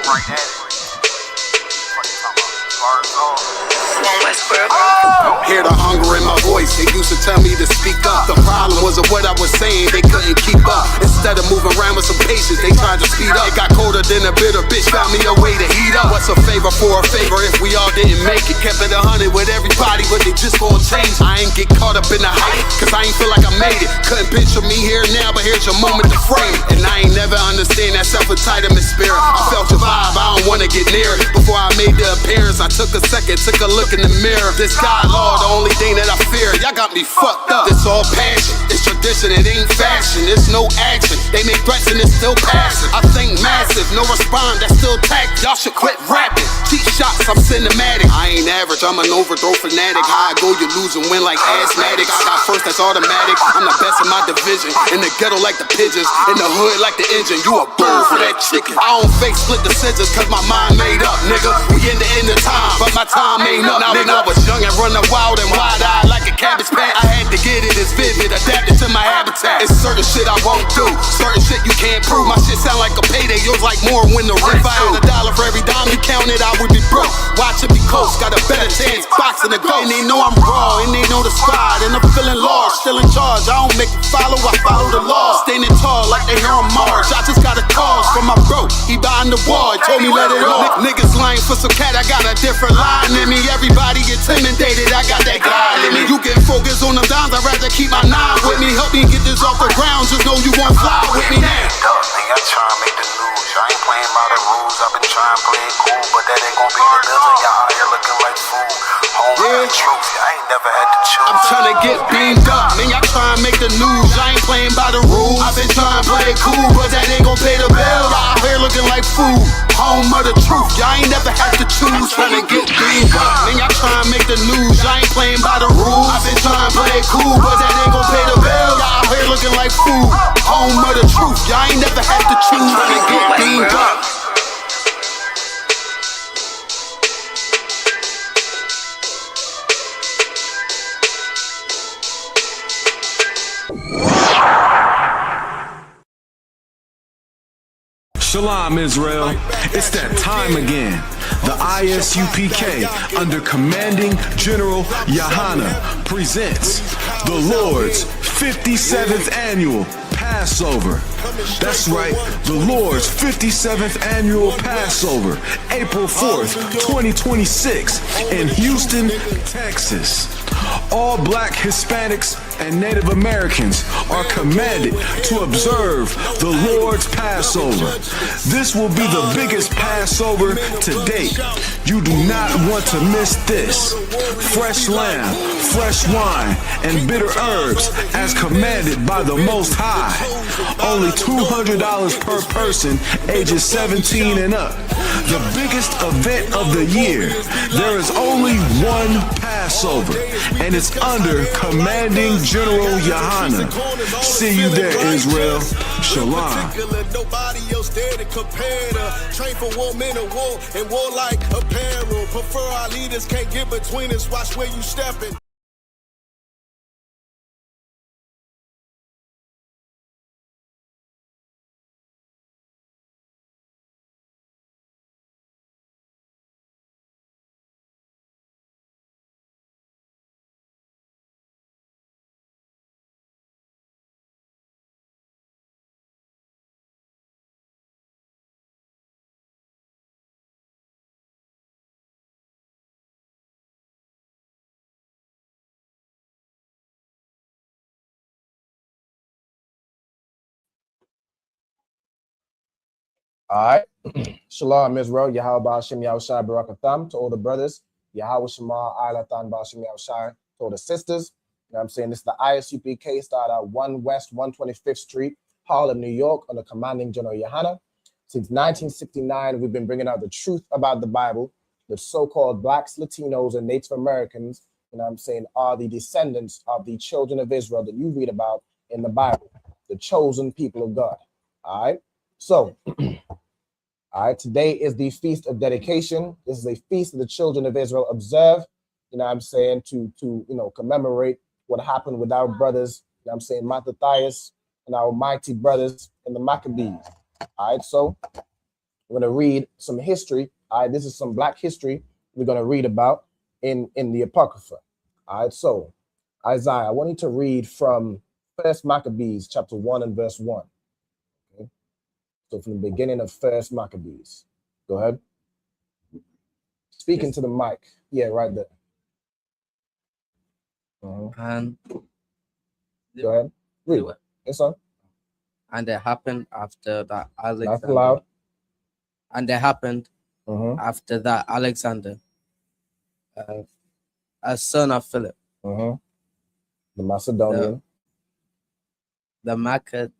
right at it. Hear the hunger in my voice, they used to tell me to speak up. The problem was of what I was saying, they couldn't keep up. Instead of moving around with some patience, they tried to speed up. It got colder than a bitter bitch, found me a way to heat up. What's a favor for a favor if we all didn't make it? Kept it 100 with everybody, but they just gon' change. I ain't get caught up in the hype, cause I ain't feel like I made it. Couldn't picture me here now, but here's your moment to frame it. And I ain't never understand that self-entitlement spirit. I felt your vibe, I don't wanna get near it. Before I made the appearance, I took a second, took a look in the mirror. This God, Lord, the only thing that I fear. Y'all got me fucked up. It's all passion, it's tradition, it ain't fashion. It's no action, they make threats and it's still passing. I think massive, no respond, that's still tact. Y'all should quit rapping. Cheap shots, I'm cinematic. I ain't average, I'm an overthrow fanatic. How I go, you lose and win like asthmatics. I got first, that's automatic. I'm the best in my division. In the ghetto like the pigeons, in the hood like the engine. You a bird for that chicken. I don't fake split the scissors, cause my mind made up, nigga. We in the end of time, but my time ain't up. Now when I was young and running wild and wide-eyed like a cabbage patch, I had to get it as vivid, adapted to my habitat. It's certain shit I won't do, certain shit you can't prove. My shit sound like a payday, yours like more when the rent. If I had $1 for every dime you counted, I would be broke. Watch it be close, got a better chance boxing the ghost. And they know I'm raw, and they know the squad, and I'm feeling lost, still in charge. I don't make it follow, I follow the law. Standing tall like they hear on Mars. I just got a call from my bro, he behind the wall, he told me let it off. Niggas lying for some cat, I got a different line in me. Everybody intimidated, I got that God in me. You can focus on them dimes, I'd rather keep my nine with me. Help me get this off the ground, just know you won't fly with me now. Nigga, I try to make the news. I ain't playing by the rules. I've been trying to play it cool, but that ain't gon' be the building. Y'all out here looking like fool. Home yeah. Truth, I ain't never had to choose. I'm trying to get beamed up, man. Y'all try to make the news. I ain't playing by the rules. I've been trying to play it cool, but that ain't gon' pay the bill. Y'all out here looking like fool. Home of the truth, y'all ain't never had to choose. Trying to get beamed up, man. Y'all trying to make the news. I ain't playing by the rules. I've been trying to play it cool, but that ain't gon' pay the bill. Y'all out here looking like fool. Home of the truth, y'all ain't never had to choose. Trying to get beamed up. Shalom, Israel. It's that time again. The ISUPK, under Commanding General Yahana, presents the Lord's 57th Annual Passover. That's right, the Lord's 57th Annual Passover, April 4th, 2026, in Houston, Texas. All Black, Hispanics, and Native Americans are commanded to observe the Lord's Passover. This will be the biggest Passover to date. You do not want to miss this. Fresh lamb, fresh wine, and bitter herbs as commanded by the Most High. Only $200 per person, ages 17 and up. The biggest event of the year. There is only one Passover, and it's under Commanding General Yahana. See you there, Israel. Shalom. Nobody else there to compare to. Train for war, men of war, and war like apparel. Prefer our leaders, can't get between us. Watch where you stepping. All right. Shalom, Israel. Yahweh Ba'ashim Yahushai Barakatham to all the brothers. Yahweh Shema Ailatan Ba'ashim Yahushai to all the sisters. You know what I'm saying? This is the ISUPK, started at 1 West 125th Street, Harlem, New York, under Commanding General Yahana. Since 1969, we've been bringing out the truth about the Bible. The so-called Blacks, Latinos, and Native Americans, you know what I'm saying, are the descendants of the children of Israel that you read about in the Bible, the chosen people of God. All right. So, all right, today is the Feast of Dedication. This is a feast that the children of Israel observe, you know what I'm saying, to commemorate what happened with our brothers, you know what I'm saying, Mattathias and our mighty brothers in the Maccabees. All right, so We're going to read some history. All right, this is some black history we're going to read about in the Apocrypha. All right, so Isaiah, I want you to read from First Maccabees chapter 1 and verse 1. Okay, so from the beginning of First Maccabees. Go ahead. Speaking to the mic. Yeah, right there. And go ahead. Read. Yes, sir. And it happened after that Nice and loud. And it happened after that Alexander, a son of Philip, the Macedonian, the Macedonian.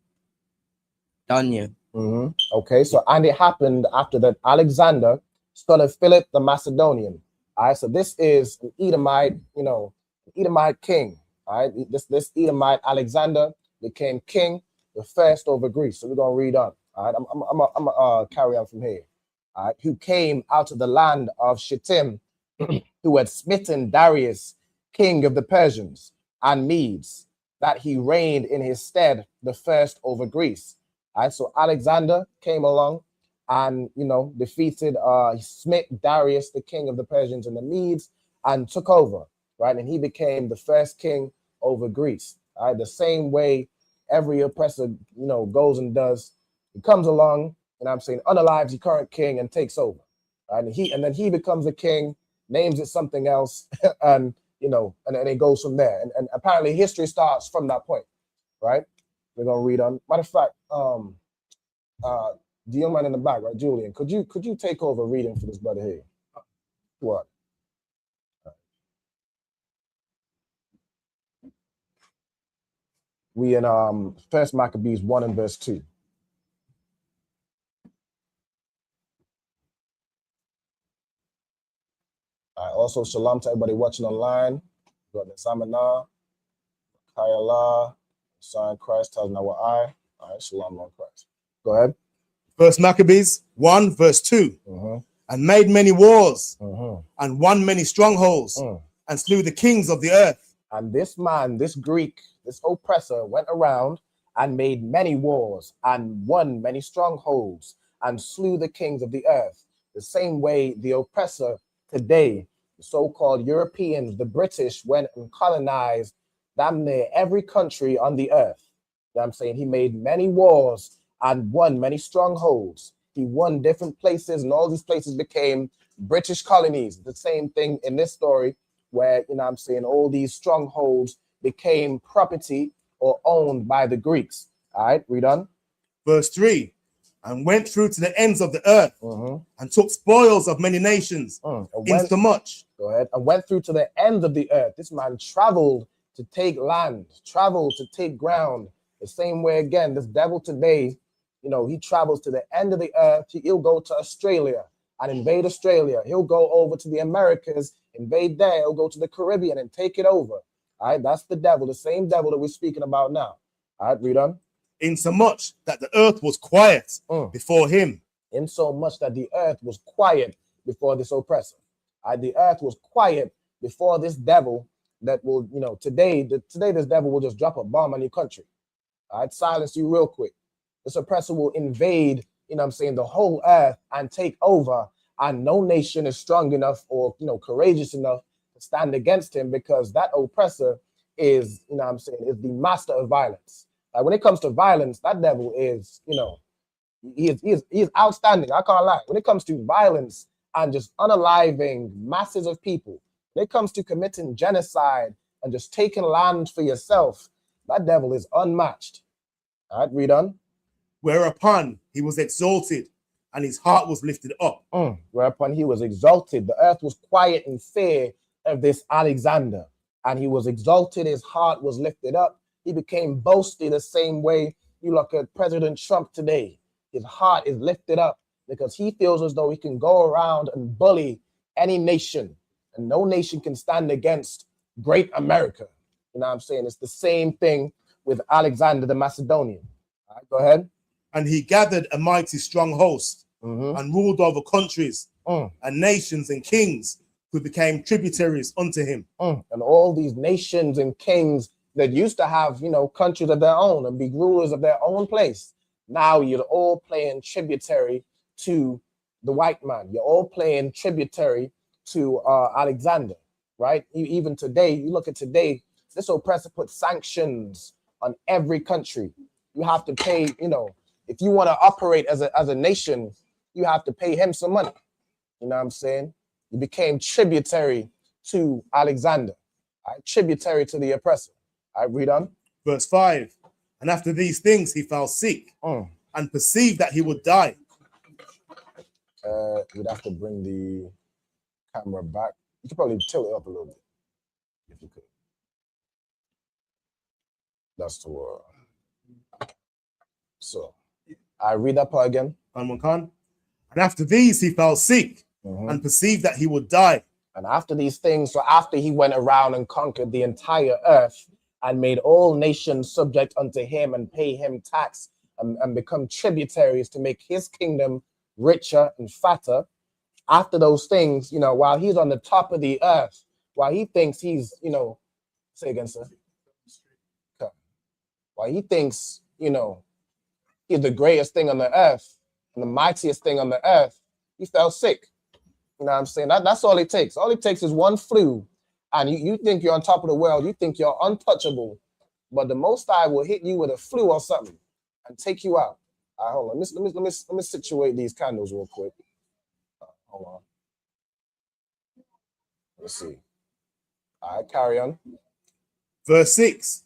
Okay, so and it happened after that Alexander, son of Philip the Macedonian. All right, so this is an Edomite, Edomite king. All right, this Edomite Alexander became king, the first over Greece. So we're gonna read on. All right, I'm gonna carry on from here. All right, who came out of the land of Shittim, who had smitten Darius, king of the Persians and Medes, that he reigned in his stead, the first over Greece. All right, so Alexander came along and defeated, he smit Darius, the king of the Persians and the Medes, and took over, right? And he became the first king over Greece. All right, the same way every oppressor, goes and does. He comes along, unalives the current king and takes over. Right? And then he becomes a king, names it something else, and and it goes from there. And apparently history starts from that point, right? We're gonna read on. Matter of fact, the young man in the back, right, Julian, could you take over reading for this brother here? What? We in First Maccabees 1 and verse 2. All right, also shalom to everybody watching online. We got the Samana, Kayala, sign Christ, tells now what I. All right, shalom on Christ. Go ahead. First Maccabees 1 verse 2. And made many wars and won many strongholds and slew the kings of the earth. And this man, this Greek, this oppressor went around and made many wars and won many strongholds and slew the kings of the earth. The same way the oppressor today, the so-called Europeans, the British, went and colonized damn near every country on the earth. You know what I'm saying? He made many wars and won many strongholds. He won different places, and all these places became British colonies. The same thing in this story, where all these strongholds became property or owned by the Greeks. All right, read on. Verse 3. And went through to the ends of the earth and took spoils of many nations, insomuch. Go ahead. And went through to the ends of the earth. This man traveled to take land, traveled to take ground. The same way, again, this devil today, he travels to the end of the earth. He'll go to Australia and invade Australia. He'll go over to the Americas, invade there. He'll go to the Caribbean and take it over. All right, that's the devil, the same devil that we're speaking about now. All right, read on. Insomuch that the earth was quiet before him. Insomuch that the earth was quiet before this oppressor. All right, the earth was quiet before this devil that will, today this devil will just drop a bomb on your country. All right, silence you real quick. This oppressor will invade, the whole earth and take over, and no nation is strong enough or, courageous enough to stand against him, because that oppressor is, is the master of violence. When it comes to violence, that devil is, he is outstanding. I can't lie. When it comes to violence and just unaliving masses of people, when it comes to committing genocide and just taking land for yourself, that devil is unmatched. All right, read on. Whereupon he was exalted and his heart was lifted up. Whereupon he was exalted. The earth was quiet in fear of this Alexander, and he was exalted. His heart was lifted up. He became boasty the same way you look at President Trump today. His heart is lifted up because he feels as though he can go around and bully any nation, and no nation can stand against great America. You know what I'm saying? It's the same thing with Alexander the Macedonian. All right, go ahead. And he gathered a mighty strong host and ruled over countries and nations and kings who became tributaries unto him. And all these nations and kings that used to have, countries of their own and be rulers of their own place, now you're all playing tributary to the white man. You're all playing tributary to Alexander, right? Even today, you look at today, this oppressor put sanctions on every country. You have to pay, you know, if you want to operate as a nation, you have to pay him some money. You know what I'm saying? You became tributary to Alexander, right? Tributary to the oppressor. All right, read on. Verse 5. And after these things he fell sick and perceived that he would die. We'd have to bring the camera back. You could probably tilt it up a little bit, if you could. That's to so I read that part again. And after these he fell sick and perceived that he would die. And after these things, so after he went around and conquered the entire earth and made all nations subject unto him and pay him tax and become tributaries to make his kingdom richer and fatter, after those things, you know, while he's on the top of the earth, while he thinks he's, you know, say again, sir. Okay. While he thinks, you know, he's the greatest thing on the earth and the mightiest thing on the earth, he fell sick. You know what I'm saying? That's all it takes. All it takes is one flu, and you think you're on top of the world. You think you're untouchable, but the Most High will hit you with a flu or something and take you out. All right, hold on. Let me situate these candles real quick. Hold on. Let's see. All right, carry on. Verse 6.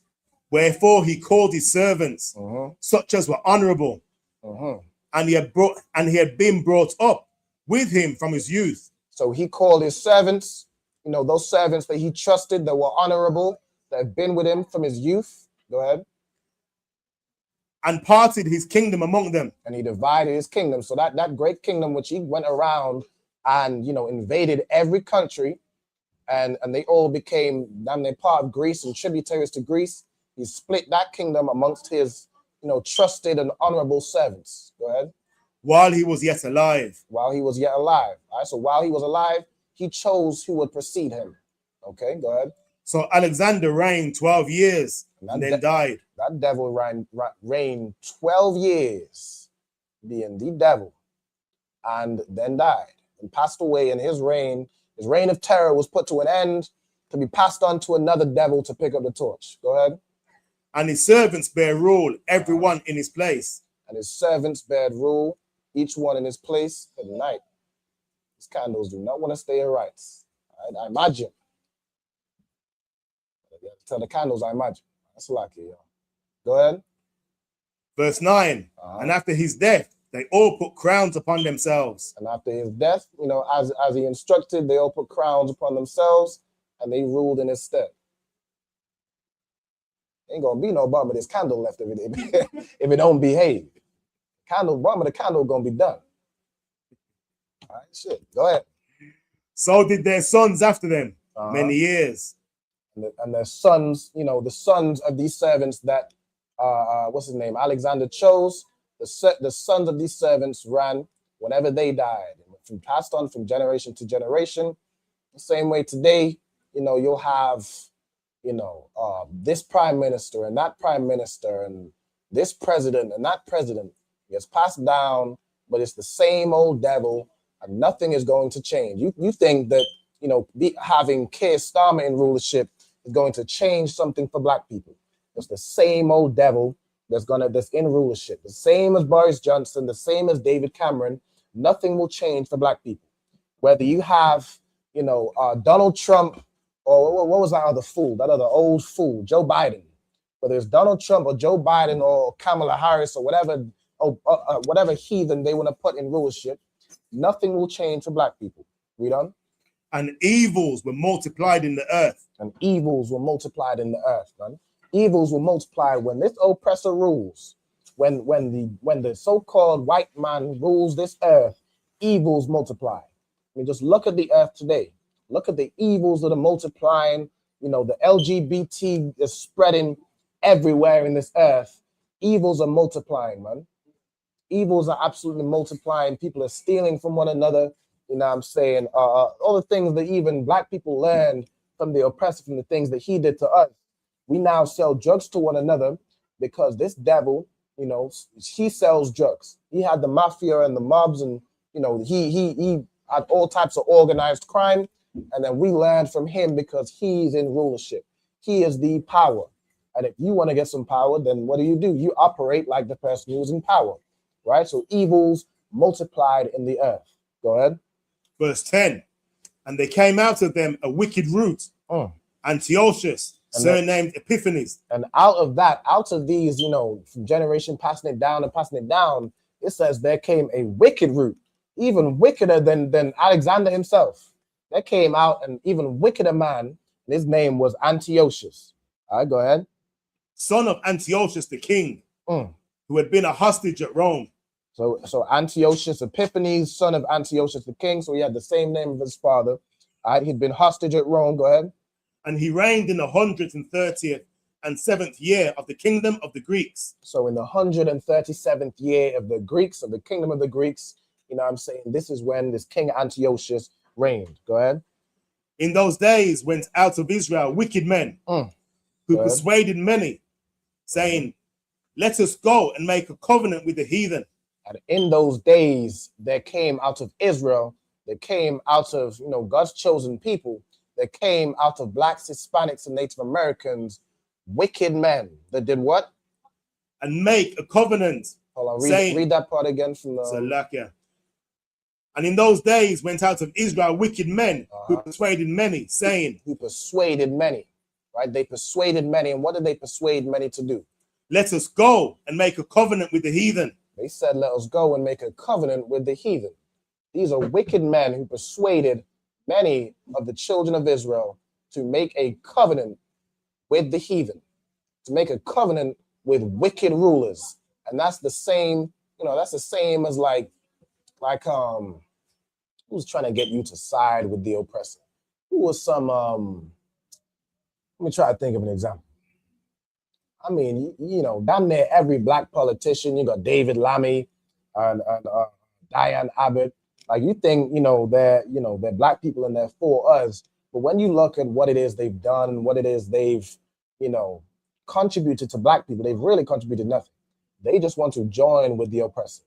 Wherefore he called his servants, such as were honorable, and he had been brought up with him from his youth. So he called his servants, you know, those servants that he trusted, that were honorable, that have been with him from his youth. Go ahead. And parted his kingdom among them. And he divided his kingdom. So that great kingdom which he went around and, you know, invaded every country, and they all became damn near part of Greece and tributaries to Greece. He split that kingdom amongst his, you know, trusted and honorable servants. Go ahead. While he was yet alive. While he was yet alive. All right, so while he was alive, he chose who would precede him. Okay, go ahead. So Alexander reigned 12 years and then died. That devil reigned 12 years, being the devil, and then died and passed away. And his reign of terror was put to an end to be passed on to another devil to pick up the torch. Go ahead. And his servants bear rule, everyone in his place. And his servants bear rule, each one in his place at night. These candles do not want to stay aright. I imagine. Tell the candles, I imagine. That's lucky, yo. Go ahead. Verse 9. And after his death, they all put crowns upon themselves. And after his death, you know, as he instructed, they all put crowns upon themselves and they ruled in his stead. Ain't gonna be no bum of this candle left if it don't behave. The candle gonna be done. All right, shit. Go ahead. So did their sons after them many years. And their sons, you know, the sons of these servants that what's his name? Alexander chose. The sons of these servants ran whenever they died, from passed on from generation to generation. The same way today, you know, you'll have, you know, this prime minister and that prime minister and this president and that president. It's passed down, but it's the same old devil, and nothing is going to change. You think that, you know, having Keir Starmer in rulership is going to change something for black people. It's the same old devil that's in rulership, the same as Boris Johnson, the same as David Cameron. Nothing will change for black people. Whether you have, you know, Donald Trump or what was that other fool, that other old fool, Joe Biden. Whether it's Donald Trump or Joe Biden or Kamala Harris or whatever. Whatever heathen they want to put in rulership, nothing will change for black people. Read on. And evils were multiplied in the earth. And evils were multiplied in the earth, man. Evils will multiply when this oppressor rules. When the so-called white man rules this earth, evils multiply. I mean, just look at the earth today. Look at the evils that are multiplying. You know, the LGBT is spreading everywhere in this earth. Evils are multiplying, man. Evils are absolutely multiplying. People are stealing from one another. You know what I'm saying? All the things that even black people learned from the oppressor, from the things that he did to us. We now sell drugs to one another because this devil you know, he sells drugs. He had the mafia and the mobs, and you know, he had all types of organized crime. And then we learned from him because he's in rulership. He is the power. And if you want to get some power, then what do? You operate like the person who's in power, right? So evils multiplied in the earth. Go ahead. Verse 10. And there came out of them a wicked root, Antiochus, surnamed Epiphanes. And out of these, you know, from generation passing it down, it says there came a wicked root, even wickeder than Alexander himself. There came out an even wickeder man, and his name was Antiochus. All right, go ahead. Son of Antiochus the king, who had been a hostage at Rome. So Antiochus Epiphanes, son of Antiochus the king. So he had the same name of his father. All right, he'd been hostage at Rome. Go ahead. And he reigned in the 130th and 7th year of the kingdom of the Greeks. So in the 137th year of the Greeks, of the kingdom of the Greeks, you know what I'm saying? This is when this King Antiochus reigned. Go ahead. In those days went out of Israel wicked men who persuaded many, saying, let us go and make a covenant with the heathen. And in those days, there came out of Israel, there came out of, you know, God's chosen people, there came out of blacks, Hispanics, and Native Americans, wicked men that did what? And make a covenant. Hold on, read that part again from the... And in those days went out of Israel wicked men who persuaded many, saying... Who persuaded many, right? They persuaded many. And what did they persuade many to do? Let us go and make a covenant with the heathen. They said, let us go and make a covenant with the heathen. These are wicked men who persuaded many of the children of Israel to make a covenant with the heathen, to make a covenant with wicked rulers. And that's the same, you know, that's the same as like who's trying to get you to side with the oppressor? Who was some, let me try to think of an example. I mean, you know, down there, every black politician, you got David Lammy and Diane Abbott. Like, you think, you know, they're black people and they're for us. But when you look at what it is they've done and what it is they've, you know, contributed to black people, they've really contributed nothing. They just want to join with the oppressor.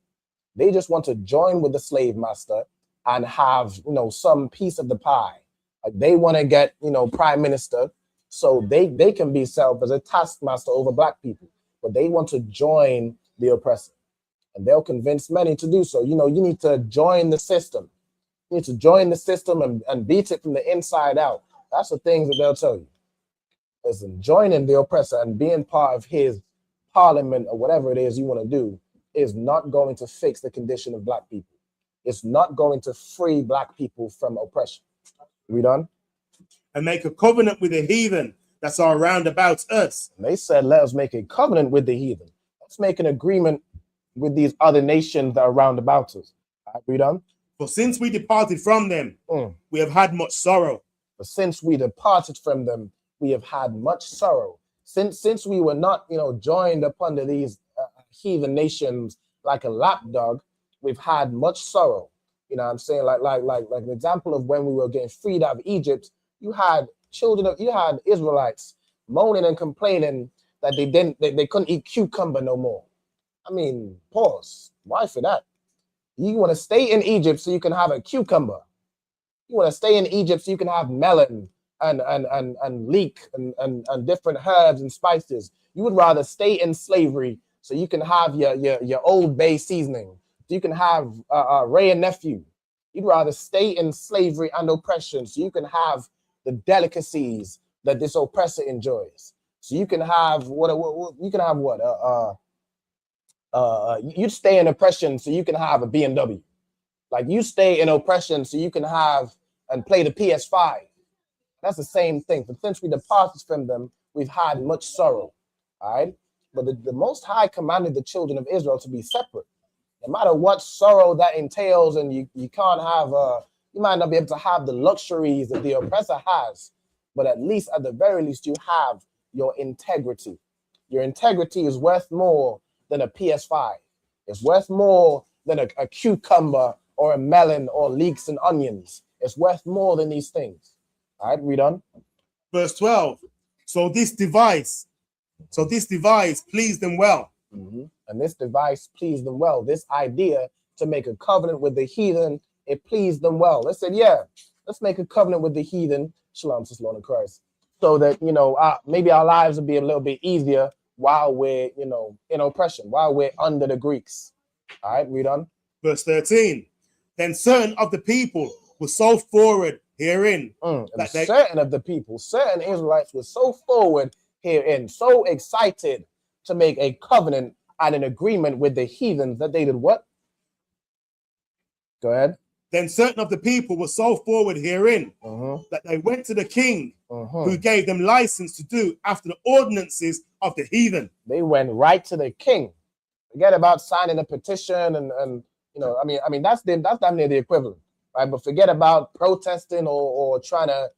They just want to join with the slave master and have, you know, some piece of the pie. Like, they want to get, you know, prime minister so they can be set up as a taskmaster over black people. But they want to join the oppressor. And they'll convince many to do so. You know, you need to join the system. You need to join the system and beat it from the inside out. That's the things that they'll tell you. Listen, joining the oppressor and being part of his parliament or whatever it is you want to do is not going to fix the condition of black people. It's not going to free black people from oppression. We done? And make a covenant with the heathen that's all round about us. And they said, let us make a covenant with the heathen. Let's make an agreement with these other nations that are round about us. We done? For since we departed from them, we have had much sorrow. But since we departed from them, we have had much sorrow. Since we were not, you know, joined up under these heathen nations like a lapdog, we've had much sorrow. You know what I'm saying? Like an example of when we were getting freed out of Egypt, you had Israelites moaning and complaining that they couldn't eat cucumber no more. I mean, pause. Why for that? You want to stay in Egypt so you can have a cucumber. You want to stay in Egypt so you can have melon and leek and different herbs and spices. You would rather stay in slavery so you can have your Old Bay seasoning. So you can have Ray and Nephew. You'd rather stay in slavery and oppression so you can have the delicacies that this oppressor enjoys. So you can have you'd stay in oppression so you can have a BMW. Like, you stay in oppression so you can have and play the PS5. That's the same thing. But since we departed from them, we've had much sorrow. All right. But the Most High commanded the children of Israel to be separate. No matter what sorrow that entails, and you can't have you might not be able to have the luxuries that the oppressor has, but at the very least, you have your integrity. Your integrity is worth more than a PS5. It's worth more than a cucumber or a melon or leeks and onions. It's worth more than these things. All right, read on. Verse 12. So this device pleased them well. And this device pleased them well. This idea to make a covenant with the heathen, it pleased them well. They said, yeah, let's make a covenant with the heathen. Shalom, sister Lord in Christ. So that, maybe our lives will be a little bit easier while we're, in oppression, while we're under the Greeks. All right, read on. Verse 13. Then certain of the people were so forward herein. Certain Israelites were so forward herein, so excited to make a covenant and an agreement with the heathens that they did what? Go ahead. Then certain of the people were so forward herein that they went to the king who gave them license to do after the ordinances of the heathen. They went right to the king. Forget about signing a petition and that's damn near the equivalent, right? But forget about protesting or trying to,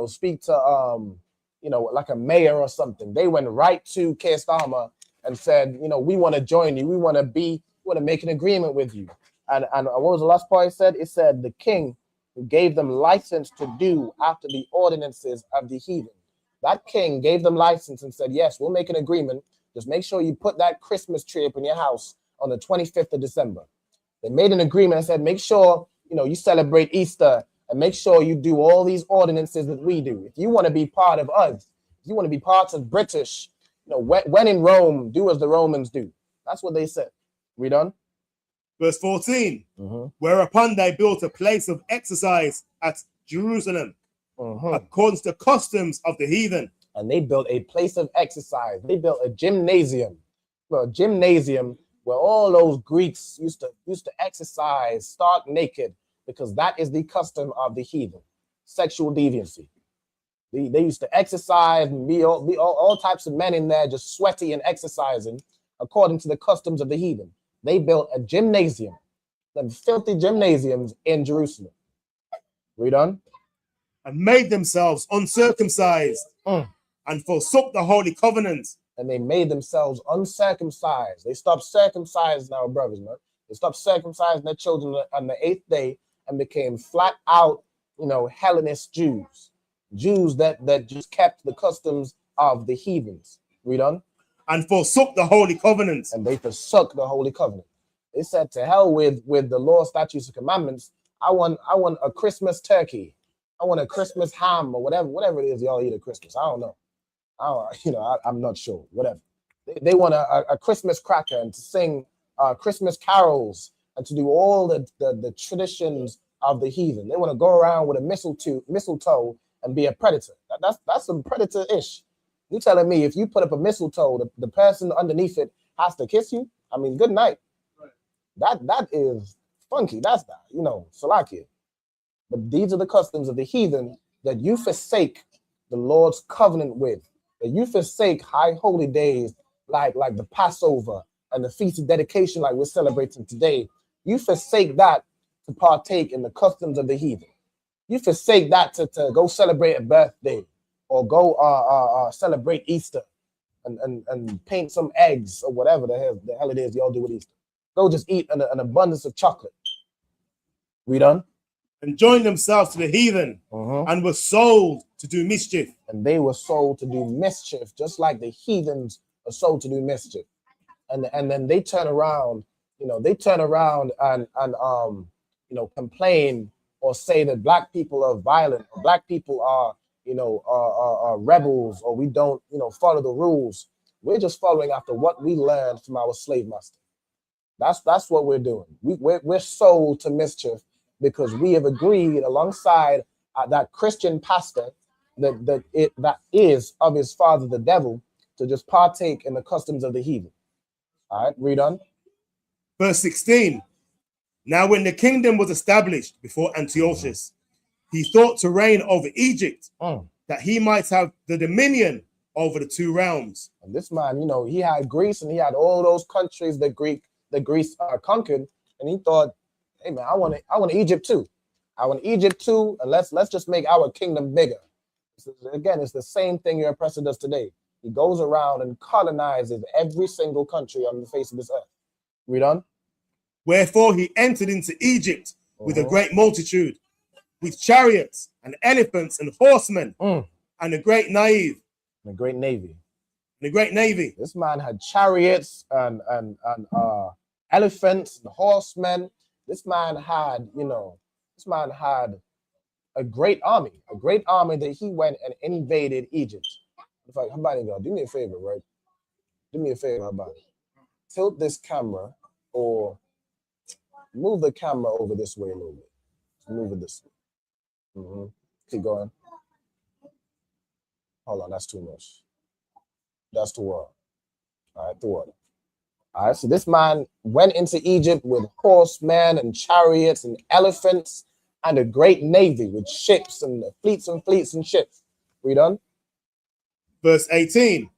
speak to like a mayor or something. They went right to Kestama and said, we want to join you. We want to make an agreement with you. And what was the last part it said? It said the king who gave them license to do after the ordinances of the heathen. That king gave them license and said, yes, we'll make an agreement. Just make sure you put that Christmas tree up in your house on the 25th of December. They made an agreement and said, make sure, you celebrate Easter and make sure you do all these ordinances that we do. If you want to be part of us, if you want to be part of British, when in Rome, do as the Romans do. That's what they said. Read on. Verse 14, whereupon they built a place of exercise at Jerusalem, according to the customs of the heathen. And they built a place of exercise. They built a gymnasium. A gymnasium where all those Greeks used to exercise, stark naked, because that is the custom of the heathen. Sexual deviancy. They used to exercise and be all types of men in there just sweaty and exercising according to the customs of the heathen. They built a gymnasium, them filthy gymnasiums in Jerusalem. Read on. And made themselves uncircumcised and forsook the holy covenant. And they made themselves uncircumcised. They stopped circumcising our brothers, man. They stopped circumcising their children on the 8th day and became flat out, Hellenist Jews. Jews that just kept the customs of the heathens. Read on. And forsook the holy covenant. And they forsook the holy covenant. They said, to hell with the law, statutes, and commandments. I want a Christmas turkey. I want a Christmas ham or whatever it is y'all eat at Christmas. I don't know. I'm not sure. Whatever. They want a Christmas cracker and to sing Christmas carols and to do all the traditions of the heathen. They want to go around with a mistletoe and be a predator. That's some predator-ish. You telling me if you put up a mistletoe, the person underneath it has to kiss you? I mean, good night. Right. That is funky. That's that, Salakia. But these are the customs of the heathen that you forsake the Lord's covenant with. That you forsake high holy days like the Passover and the Feast of Dedication like we're celebrating today. You forsake that to partake in the customs of the heathen. You forsake that to go celebrate a birthday or go celebrate Easter and paint some eggs or whatever the hell it is y'all do with Easter. Go just eat an abundance of chocolate. We done? And joined themselves to the heathen and were sold to do mischief. And they were sold to do mischief, just like the heathens are sold to do mischief. And then they turn around, and complain or say that black people are violent, or black people are rebels, or we don't, follow the rules. We're just following after what we learned from our slave master. That's what we're doing. We're sold to mischief because we have agreed alongside that Christian pastor that is of his father, the devil, to just partake in the customs of the heathen. All right, read on. Verse 16. Now when the kingdom was established before Antiochus, he thought to reign over Egypt, that he might have the dominion over the two realms. And this man, he had Greece and he had all those countries that Greece conquered, and he thought, hey man, I want Egypt too. I want Egypt too, and let's just make our kingdom bigger. Again, it's the same thing your oppressor does today. He goes around and colonizes every single country on the face of this earth. Read on. Wherefore he entered into Egypt with a great multitude, with chariots and elephants and horsemen, and a great navy. And a great navy. The great navy. This man had chariots and elephants and horsemen. This man had, this man had a great army that he went and invaded Egypt. In fact, how about it, do me a favor, right? Do me a favor, how about it? Tilt this camera or move the camera over this way a little bit. Move it this way. Keep going. Hold on, that's too much. That's too hard. All right, too hard. All right, so this man went into Egypt with horsemen and chariots and elephants and a great navy with ships and fleets and ships. Read on. Verse 18.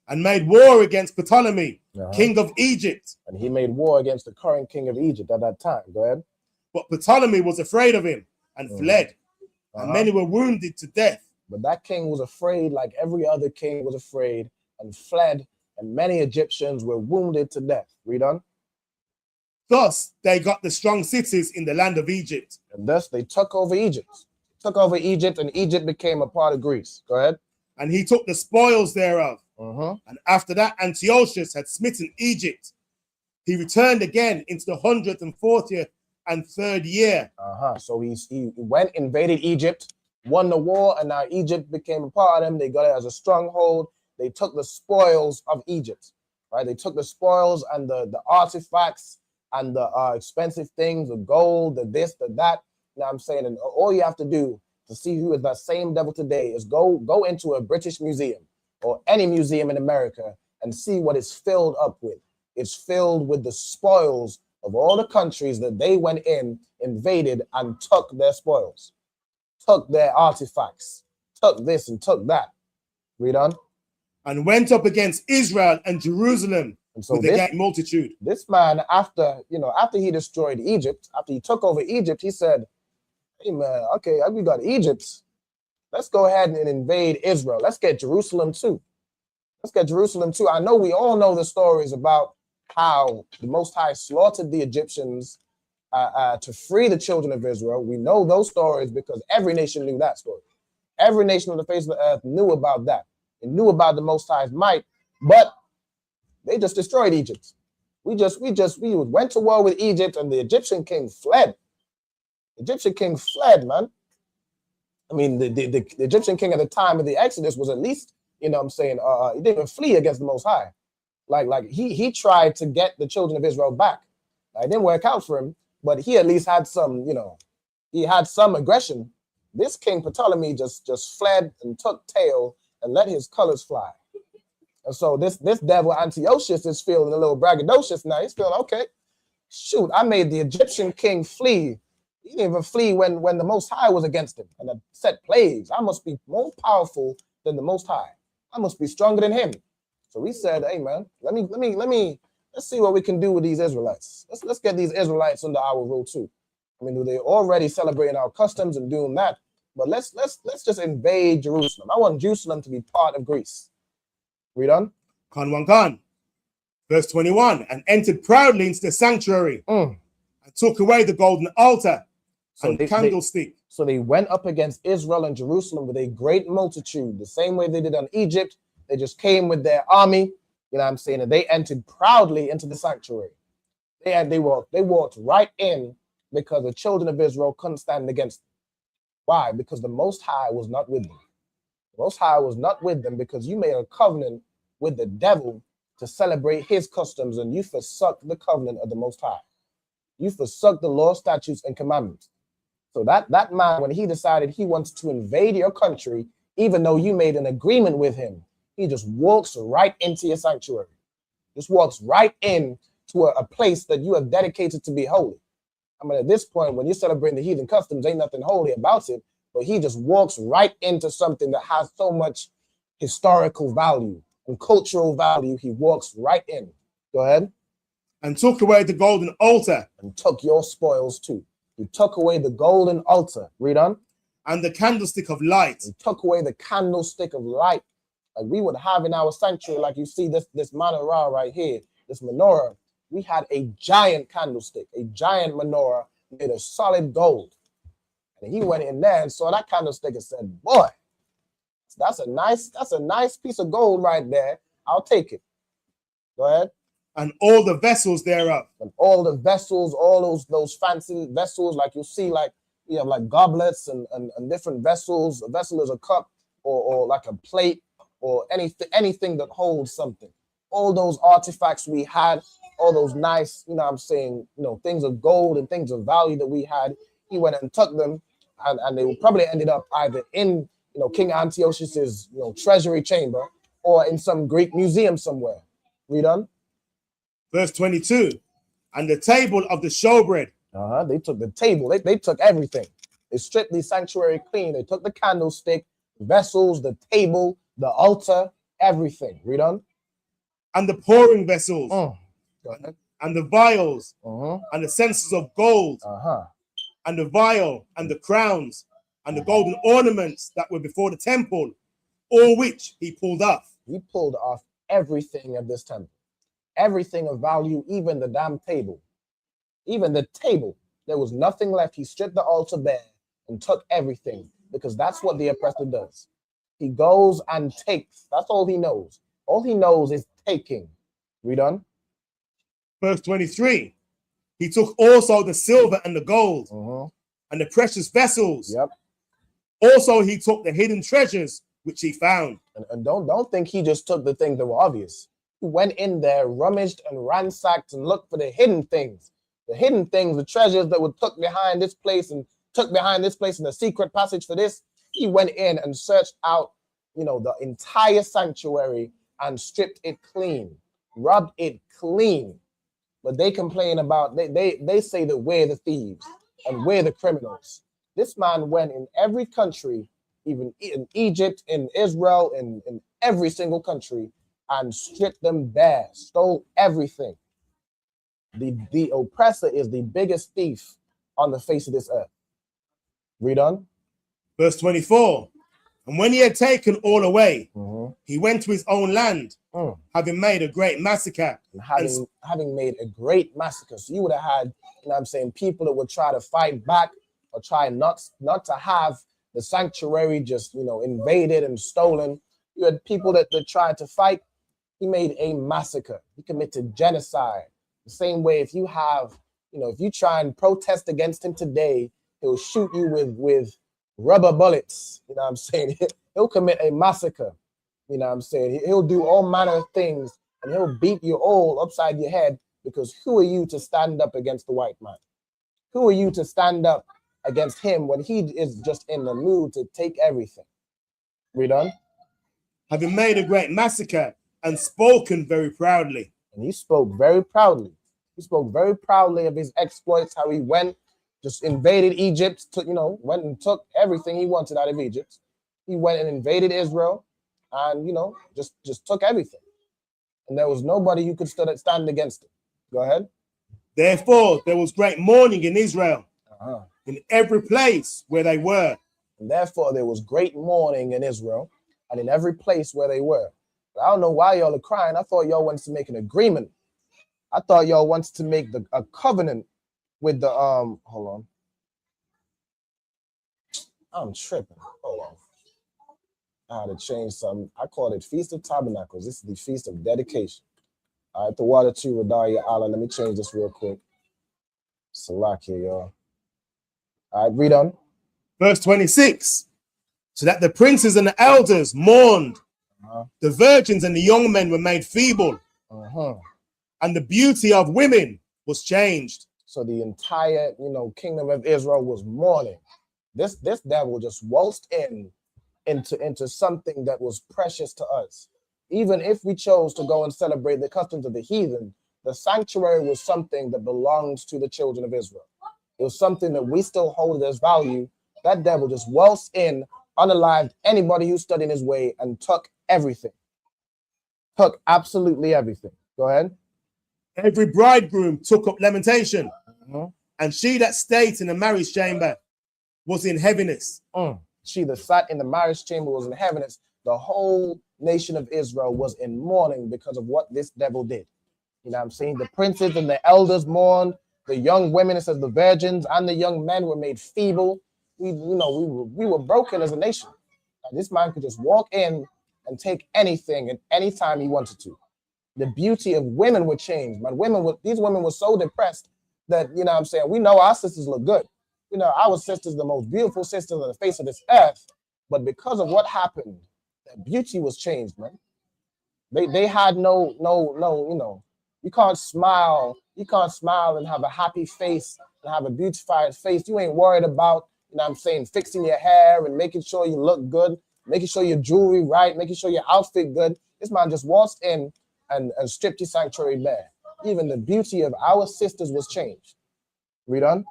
And made war against Ptolemy, king of Egypt. And he made war against the current king of Egypt at that time. Go ahead. But Ptolemy was afraid of him and fled. And many were wounded to death. But that king was afraid, like every other king was afraid, and fled. And many Egyptians were wounded to death. Read on. Thus, they got the strong cities in the land of Egypt. And thus they took over Egypt. And Egypt became a part of Greece. Go ahead. And he took the spoils thereof. And after that, Antiochus had smitten Egypt. He returned again into the 140th and third year. So he went, invaded Egypt, won the war, and now Egypt became a part of them. They got it as a stronghold. They took the spoils of Egypt, right? They took the spoils and the artifacts and the expensive things, the gold, the this, the that. You know what I'm saying? And all you have to do to see who is that same devil today is go into a British museum or any museum in America and see what it's filled up with. It's filled with the spoils of all the countries that they went in, invaded, and took their spoils, took their artifacts, took this and took that. Read on. And went up against Israel and Jerusalem with a great multitude. This man, after he destroyed Egypt, after he took over Egypt, he said, hey man, okay, we got Egypt. Let's go ahead and invade Israel. Let's get Jerusalem too. I know we all know the stories about how the Most High slaughtered the Egyptians to free the children of Israel. We know those stories because every nation knew that story. Every nation on the face of the earth knew about that. They knew about the Most High's might, but they just destroyed Egypt. We went to war with Egypt, and the Egyptian king fled. Man. I mean, the Egyptian king at the time of the Exodus was at least, he didn't even flee against the Most High. Like he tried to get the children of Israel back. It didn't work out for him, but he at least had some, he had some aggression. This king Ptolemy just fled and took tail and let his colors fly. And so this devil Antiochus is feeling a little braggadocious now. He's feeling, okay, shoot, I made the Egyptian king flee. He didn't even flee when the Most High was against him and had set plagues. I must be more powerful than the Most High. I must be stronger than him. So he said, hey man, let's see what we can do with these Israelites. Let's get these Israelites under our rule too. I mean, they're already celebrating our customs and doing that, but let's just invade Jerusalem. I want Jerusalem to be part of Greece. Read on. Khan. Verse 21, and entered proudly into the sanctuary and took away the golden altar and the candlestick. So they went up against Israel and Jerusalem with a great multitude, the same way they did on Egypt. They just came with their army, you know what I'm saying, and they entered proudly into the sanctuary. They walked right in because the children of Israel couldn't stand against them. Why? Because the Most High was not with them. The Most High was not with them because you made a covenant with the devil to celebrate his customs, and you forsook the covenant of the Most High. You forsook the law, statutes, and commandments. So that man, when he decided he wants to invade your country, even though you made an agreement with him, he just walks right into your sanctuary. Just walks right in to a place that you have dedicated to be holy. I mean, at this point, when you're celebrating the heathen customs, ain't nothing holy about it, but he just walks right into something that has so much historical value and cultural value. He walks right in. Go ahead. And took away the golden altar. And took your spoils too. He took away the golden altar. Read on. And the candlestick of light. He took away the candlestick of light. Like we would have in our sanctuary, like you see this menorah right here, this menorah. We had a giant candlestick, a giant menorah made of solid gold. And he went in there and saw that candlestick and said, boy, that's a nice piece of gold right there. I'll take it. Go ahead. And all the vessels thereof. And all the vessels, all those fancy vessels, like you see, like you have like goblets and different vessels. A vessel is a cup or like a plate or anything that holds something. All those artifacts we had, all those nice, you know what I'm saying, you know, things of gold and things of value that we had, he went and took them, and they probably ended up either in, you know, King Antiochus's, you know, treasury chamber or in some Greek museum somewhere. Read on. Verse 22. And the table of the showbread. They took the table. They took everything. They stripped the sanctuary clean. They took the candlestick, vessels, the table, the altar, everything. Read on. And the pouring vessels. Go ahead. And the vials. And the censers of gold. And the vial and the crowns and the golden ornaments that were before the temple, all which he pulled off. He pulled off everything of this temple. Everything of value, even the damn table. Even the table. There was nothing left. He stripped the altar bare and took everything, because that's what the oppressor does. He goes and takes. That's all he knows. All he knows is taking. Read on. Verse 23. He took also the silver and the gold and the precious vessels. Yep. Also, he took the hidden treasures which he found. And don't think he just took the things that were obvious. He went in there, rummaged and ransacked and looked for the hidden things. The hidden things, the treasures that were tucked behind this place and tucked behind this place in the secret passage for this. He went in and searched out, you know, the entire sanctuary and stripped it clean, rubbed it clean. But they complain about, they say that we're the thieves and we're the criminals. This man went in every country, even in Egypt, in Israel, in every single country, and stripped them bare, stole everything. The oppressor is the biggest thief on the face of this earth. Read on. Verse 24. And when he had taken all away, he went to his own land, having made a great massacre. Having made a great massacre. So you would have had, you know what I'm saying, people that would try to fight back or try not to have the sanctuary just, you know, invaded and stolen. You had people that tried to fight. He made a massacre. He committed genocide. The same way, if you have, you know, if you try and protest against him today, he'll shoot you with rubber bullets. You know what I'm saying? He'll commit a massacre. You know what I'm saying? He'll do all manner of things, and he'll beat you all upside your head, because who are you to stand up against the white man? Who are you to stand up against him when he is just in the mood to take everything? Read on. Having made a great massacre and spoken very proudly. And he spoke very proudly. He spoke very proudly of his exploits, how he went, just invaded Egypt, went and took everything he wanted out of Egypt. He went and invaded Israel and, you know, just took everything. And there was nobody who could stand against it. Go ahead. Therefore, there was great mourning in Israel, in every place where they were. And therefore, there was great mourning in Israel and in every place where they were. But I don't know why y'all are crying. I thought y'all wanted to make an agreement. I thought y'all wanted to make a covenant with the, hold on. I'm tripping. Hold on. I had to change something. I called it Feast of Tabernacles. This is the Feast of Dedication. All right, the water to Radalia Island. Let me change this real quick. Salakia, y'all. All right, read on. Verse 26. So that the princes and the elders mourned. The virgins and the young men were made feeble. And the beauty of women was changed. So the entire, kingdom of Israel was mourning. This devil just waltzed into something that was precious to us. Even if we chose to go and celebrate the customs of the heathen, the sanctuary was something that belongs to the children of Israel. It was something that we still hold as value. That devil just waltzed in, unalived anybody who stood in his way, and took everything. Took absolutely everything. Go ahead. Every bridegroom took up lamentation, and she that stayed in the marriage chamber was in heaviness. She that sat in the marriage chamber was in heaviness. The whole nation of Israel was in mourning because of what this devil did. You know what I'm saying? The princes and the elders mourned. The young women, it says the virgins and the young men were made feeble. We were broken as a nation. This man could just walk in and take anything at any time he wanted to. The beauty of women would change, man. These women were so depressed that, you know what I'm saying, we know our sisters look good. You know, our sisters, the most beautiful sisters on the face of this earth. But because of what happened, their beauty was changed, man. They had no, you know, you can't smile and have a happy face and have a beautified face. You ain't worried about, you know what I'm saying, fixing your hair and making sure you look good, making sure your jewelry right, making sure your outfit good. This man just waltzed in and stripped his sanctuary bare. Even the beauty of our sisters was changed. Read on.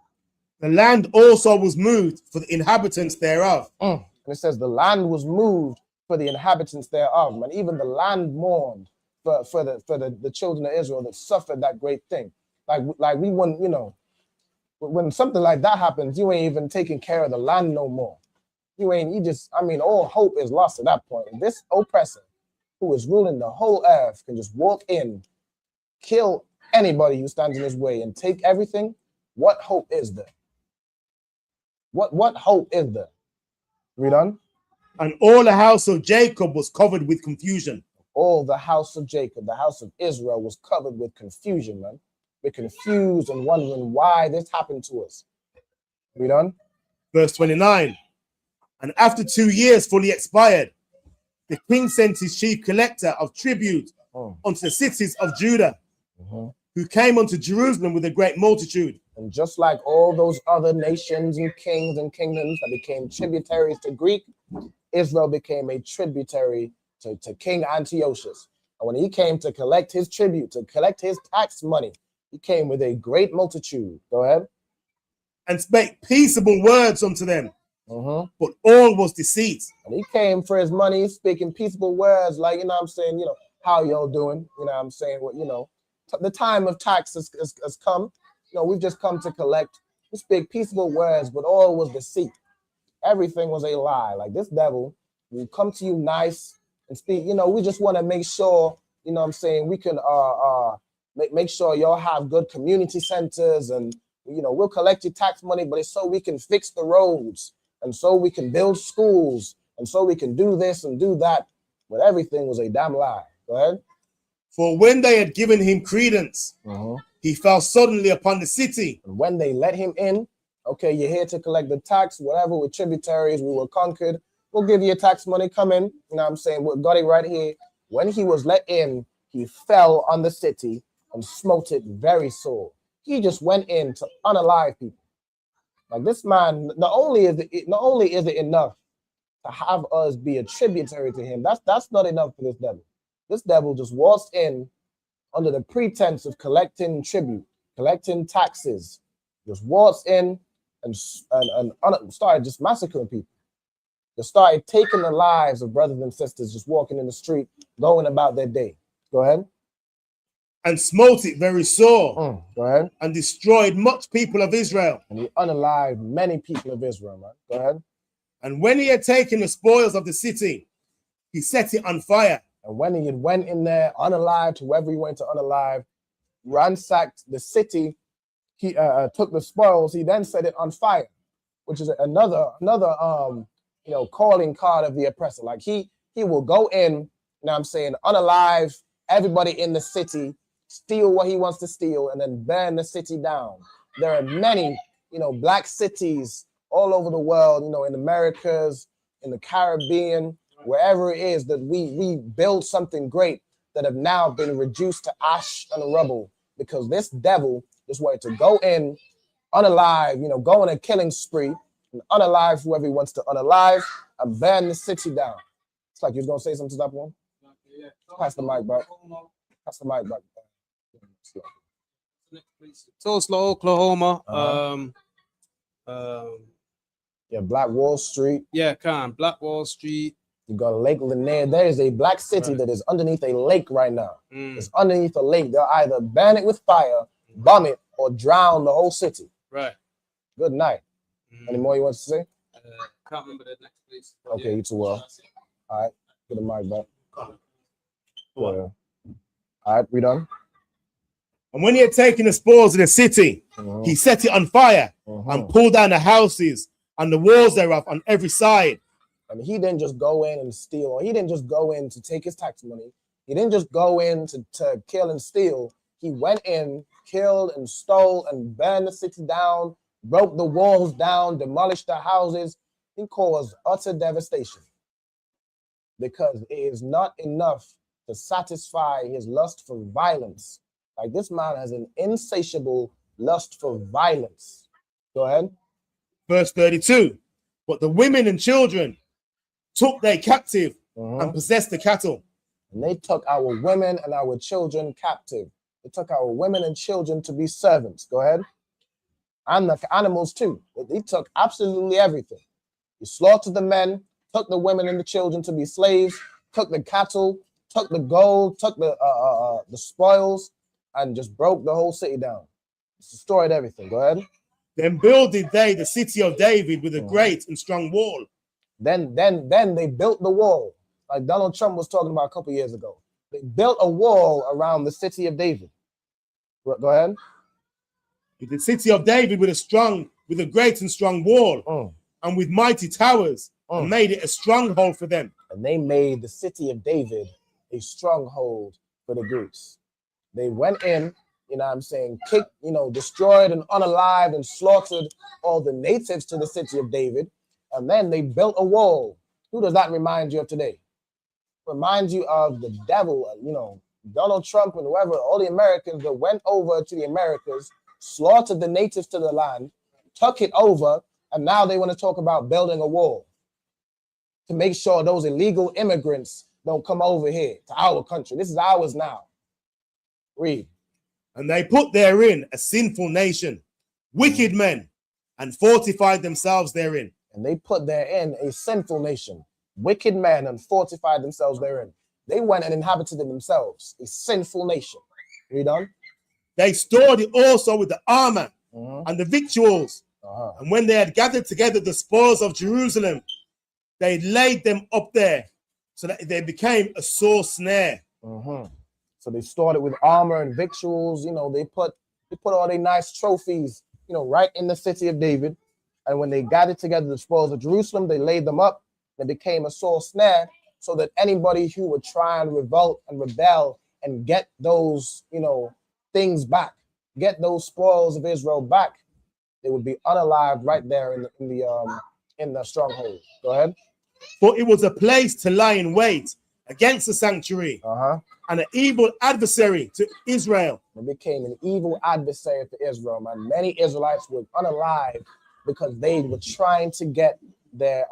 The land also was moved for the inhabitants thereof. And it says the land was moved for the inhabitants thereof. Man, even the land mourned for the children of Israel that suffered that great thing. Like we wouldn't, you know, when something like that happens, you ain't even taking care of the land no more. All hope is lost at that point. This oppressor who is ruling the whole earth can just walk in, kill anybody who stands in his way and take everything. What hope is there? What hope is there? Read on. And all the house of Jacob was covered with confusion. All the house of Jacob, the house of Israel, was covered with confusion, man. We're confused and wondering why this happened to us. Read on. Verse 29. And after 2 years fully expired, the king sent his chief collector of tribute unto the cities of Judah, who came unto Jerusalem with a great multitude. And just like all those other nations and kings and kingdoms that became tributaries to Greek, Israel became a tributary to King Antiochus. And when he came to collect his tribute, to collect his tax money, he came with a great multitude. Go ahead. And spake peaceable words unto them. But all was deceit. And he came for his money, speaking peaceable words, like, you know what I'm saying, you know, how y'all doing? You know what I'm saying? Well, you know, the time of tax has come. You know, we've just come to collect. We speak peaceable words, but all was deceit. Everything was a lie. Like this devil will come to you nice and speak. You know, we just want to make sure, you know what I'm saying, we can make sure y'all have good community centers, and, you know, we'll collect your tax money, but it's so we can fix the roads, and so we can build schools, and so we can do this and do that. But everything was a damn lie. Go ahead. For when they had given him credence, he fell suddenly upon the city. And when they let him in, okay, you're here to collect the tax, whatever, we're tributaries, we were conquered. We'll give you your tax money, come in. You know what I'm saying? We got it right here. When he was let in, he fell on the city and smote it very sore. He just went in to unalive people. Like this man, not only is it enough to have us be a tributary to him, that's not enough for this devil. This devil just waltzed in under the pretense of collecting tribute, collecting taxes, just waltzed in and started just massacring people. Just started taking the lives of brothers and sisters, just walking in the street, going about their day. Go ahead. And smote it very sore. Go ahead. And destroyed much people of Israel. And he unalived many people of Israel, man. Go ahead. And when he had taken the spoils of the city, he set it on fire. And when he had went in there, unalived, whoever he went to unalive, ransacked the city, he took the spoils, he then set it on fire, which is another you know, calling card of the oppressor. Like he will go in, you know what I'm saying, unalive everybody in the city, steal what he wants to steal, and then burn the city down. There are many, you know, black cities all over the world, you know, in Americas, in the Caribbean, wherever it is that we build something great that have now been reduced to ash and rubble because this devil just wanted to go in, unalive, you know, go on a killing spree and unalive whoever he wants to unalive and burn the city down. It's like you was gonna say something to that one. Pass the mic back. Pass the mic back. Tulsa, Oklahoma. Yeah, Black Wall Street. Yeah, Black Wall Street. You got Lake Lanier. There is a black city that is underneath a lake right now. It's underneath a lake. They'll either ban it with fire, bomb it, or drown the whole city. Right. Good night. Any more you want to say? Can't remember the next place. Okay, you too well. All right, get the mic back. All right, we done. And when he had taken the spoils of the city, he set it on fire and pulled down the houses and the walls thereof on every side I mean, he didn't just go in and steal, or he didn't just go in to take his tax money. He didn't just go in to kill and steal. He went in, killed and stole and burned the city down, broke the walls down, demolished the houses. He caused utter devastation because it is not enough to satisfy his lust for violence. Like, this man has an insatiable lust for violence. Go ahead. Verse 32. But the women and children took their captive and possessed the cattle. And they took our women and our children captive. They took our women and children to be servants. Go ahead. And the animals too. They took absolutely everything. He slaughtered the men, took the women and the children to be slaves, took the cattle, took the gold, took the spoils, and just broke the whole city down. Destroyed everything. Go ahead. Then builded they the city of David with a great and strong wall. Then they built the wall, like Donald Trump was talking about a couple years ago. They built a wall around the city of David. Go ahead. The city of David with a great and strong wall, and with mighty towers, and made it a stronghold for them. And they made the city of David a stronghold for the Greeks. They went in, you know what I'm saying, kicked, destroyed and unalived and slaughtered all the natives to the city of David. And then they built a wall. Who does that remind you of today? Reminds you of the devil, Donald Trump and whoever, all the Americans that went over to the Americas, slaughtered the natives to the land, took it over, and now they want to talk about building a wall to make sure those illegal immigrants don't come over here to our country. This is ours now. Read. And they put therein a sinful nation, wicked men, and fortified themselves therein. And they put therein a sinful nation, wicked men, and fortified themselves therein. They went and inhabited it themselves, a sinful nation. Read on. They stored it also with the armor and the victuals. And when they had gathered together the spoils of Jerusalem, they laid them up there so that they became a sore snare. So they stored it with armor and victuals. They put all their nice trophies, right in the city of David. And when they gathered together the spoils of Jerusalem, they laid them up. They became a sore snare, so that anybody who would try and revolt and rebel and get those, things back, get those spoils of Israel back, they would be unalived right there in the stronghold. Go ahead. For it was a place to lie in wait against the sanctuary, and an evil adversary to Israel. It became an evil adversary to Israel, man. Many Israelites were unalived because they were trying to get their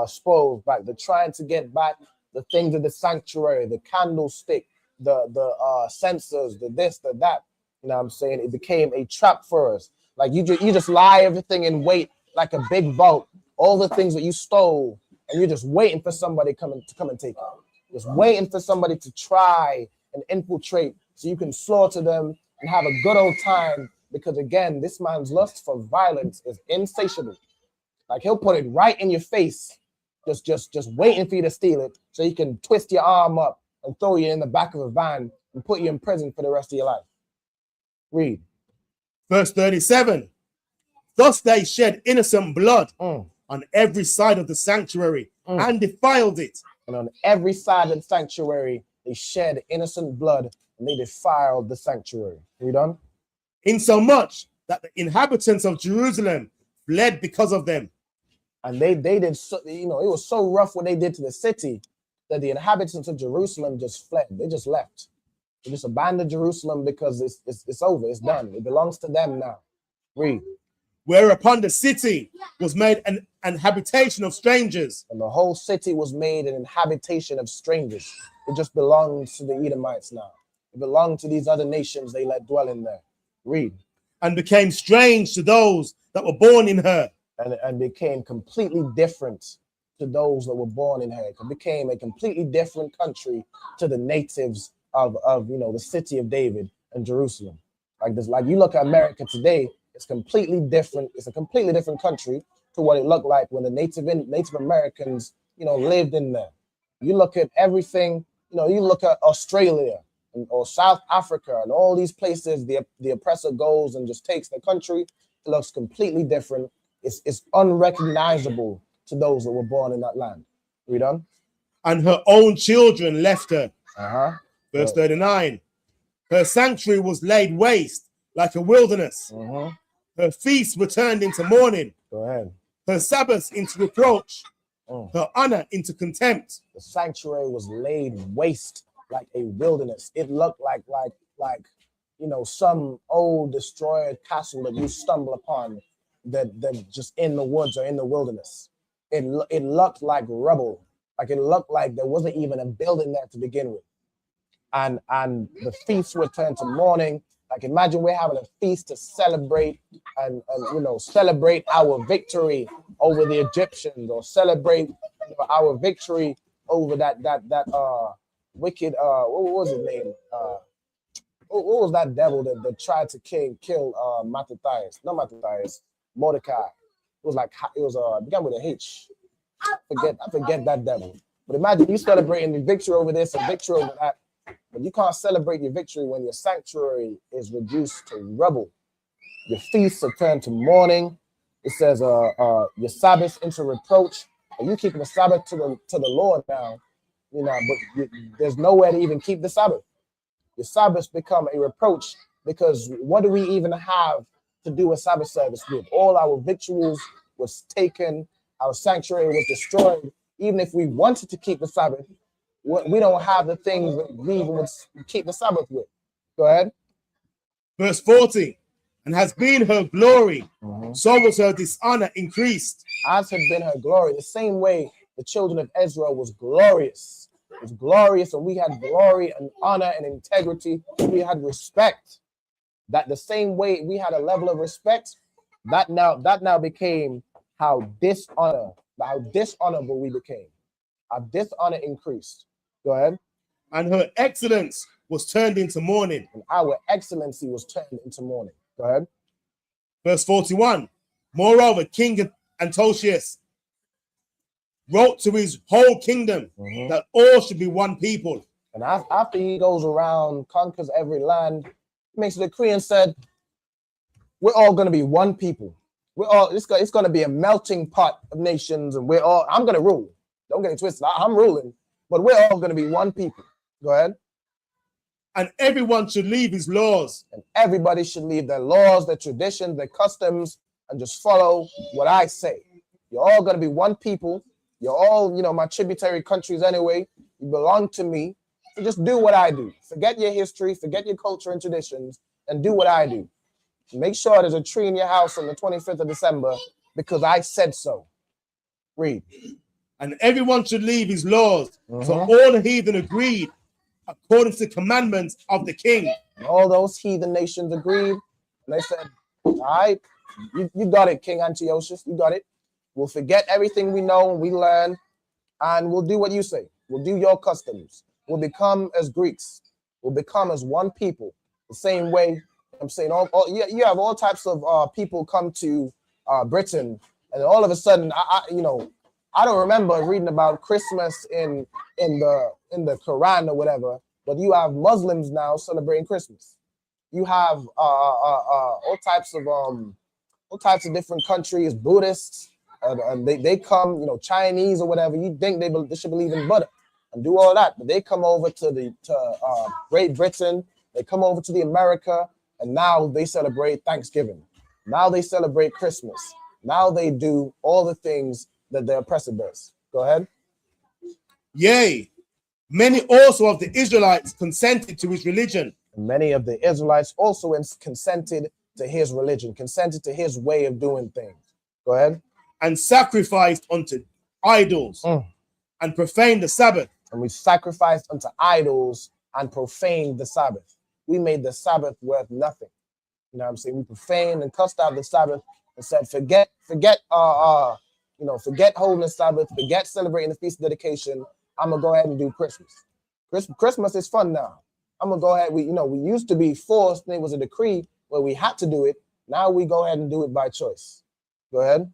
spoils back. They're trying to get back the things of the sanctuary, the candlestick, the censers, the this, the that. You know what I'm saying? It became a trap for us. Like you just lie everything in wait like a big vault. All the things that you stole, and you're just waiting for somebody to come and take it. Just waiting for somebody to try and infiltrate so you can slaughter them and have a good old time. Because again, this man's lust for violence is insatiable. Like he'll put it right in your face, just waiting for you to steal it, so he can twist your arm up and throw you in the back of a van and put you in prison for the rest of your life. Read. Verse 37. Thus they shed innocent blood on every side of the sanctuary and defiled it. And on every side of the sanctuary, they shed innocent blood and they defiled the sanctuary. Read on. Insomuch that the inhabitants of Jerusalem fled because of them. And they did so, it was so rough what they did to the city that the inhabitants of Jerusalem just fled. They just left. They just abandoned Jerusalem because it's over. It's done. It belongs to them now. Read. Whereupon the city was made an habitation of strangers. And the whole city was made an habitation of strangers. It just belongs to the Edomites now. It belonged to these other nations they let dwell in there. Read. And became strange to those that were born in her. And became completely different to those that were born in her. It became a completely different country to the natives of the city of David and Jerusalem. Like you look at America today, it's completely different. It's a completely different country to what it looked like when the Native Americans, lived in there. You look at everything, you look at Australia or South Africa and all these places, the oppressor goes and just takes the country. It looks completely different. It's unrecognizable to those that were born in that land. Read on. And her own children left her. Uh-huh. Verse 39. Her sanctuary was laid waste like a wilderness. Her feasts were turned into mourning. Go ahead. Her Sabbaths into reproach. Her honor into contempt. The sanctuary was laid waste like a wilderness. It looked like you know, some old destroyed castle that you stumble upon that just in the woods or in the wilderness. It looked like rubble. Like it looked like there wasn't even a building there to begin with. And the feasts were turned to mourning. Like imagine we're having a feast to celebrate and you know, celebrate our victory over the Egyptians, or celebrate, you know, our victory over that wicked what was his name? What was that devil that tried to kill Mattathias? Not Mattathias, Mordecai. It began with a H. I forget that devil. But imagine you celebrating the victory over this and victory over that. But you can't celebrate your victory when your sanctuary is reduced to rubble. Your feasts are turned to mourning. It says your Sabbaths into reproach. And you keeping the Sabbath to the Lord now, you know, but there's nowhere to even keep the Sabbath. Your Sabbaths become a reproach, because what do we even have to do a Sabbath service with? All our victuals was taken, our sanctuary was destroyed. Even if we wanted to keep the Sabbath, we don't have the things that we even would keep the Sabbath with. Go ahead. Verse 40. And has been her glory, so was her dishonor increased. As had been her glory, the same way the children of Israel was glorious. It was glorious, and we had glory and honor and integrity. We had respect. That the same way we had a level of respect, that now became how dishonorable we became. Our dishonor increased. Go ahead. And her excellence was turned into mourning. And our excellency was turned into mourning. Go ahead. Verse 41. Moreover, King Antiochus wrote to his whole kingdom that all should be one people. And after he goes around, conquers every land, makes a decree and said, we're all going to be one people. It's going to be a melting pot of nations, and I'm going to rule. Don't get it twisted. I'm ruling, but we're all going to be one people. Go ahead. And everyone should leave his laws. And everybody should leave their laws, their traditions, their customs, and just follow what I say. You're all going to be one people. You're all, you know, my tributary countries anyway. You belong to me. So just do what I do. Forget your history, forget your culture and traditions, and do what I do. Make sure there's a tree in your house on the 25th of December because I said so. Read. And everyone should leave his laws. So all the heathen agreed according to the commandments of the king. And all those heathen nations agreed. And they said, all right, you got it, King Antiochus. You got it. We'll forget everything we know and we learn, and we'll do what you say. We'll do your customs. We'll become as Greeks. We'll become as one people. The same way, I'm saying, you have all types of people come to Britain, and all of a sudden, I don't remember reading about Christmas in the Quran or whatever, but you have Muslims now celebrating Christmas. You have all types of different countries, Buddhists, and they come, you know, Chinese or whatever. You think they should believe in Buddha and do all that, but they come over to Great Britain, they come over to the America, and now they celebrate Thanksgiving. Now they celebrate Christmas. Now they do all the things that the oppressor does. Go ahead. Yea, many also of the Israelites consented to his religion. Many of the Israelites also consented to his religion, consented to his way of doing things. Go ahead. And sacrificed unto idols and profaned the Sabbath. And we sacrificed unto idols and profaned the Sabbath. We made the Sabbath worth nothing. You know what I'm saying? We profaned and cussed out the Sabbath and said, forget holding the Sabbath, forget celebrating the Feast of Dedication. I'm gonna go ahead and do Christmas. Christmas is fun now. I'm gonna go ahead. We used to be forced, and it was a decree where we had to do it. Now we go ahead and do it by choice. Go ahead.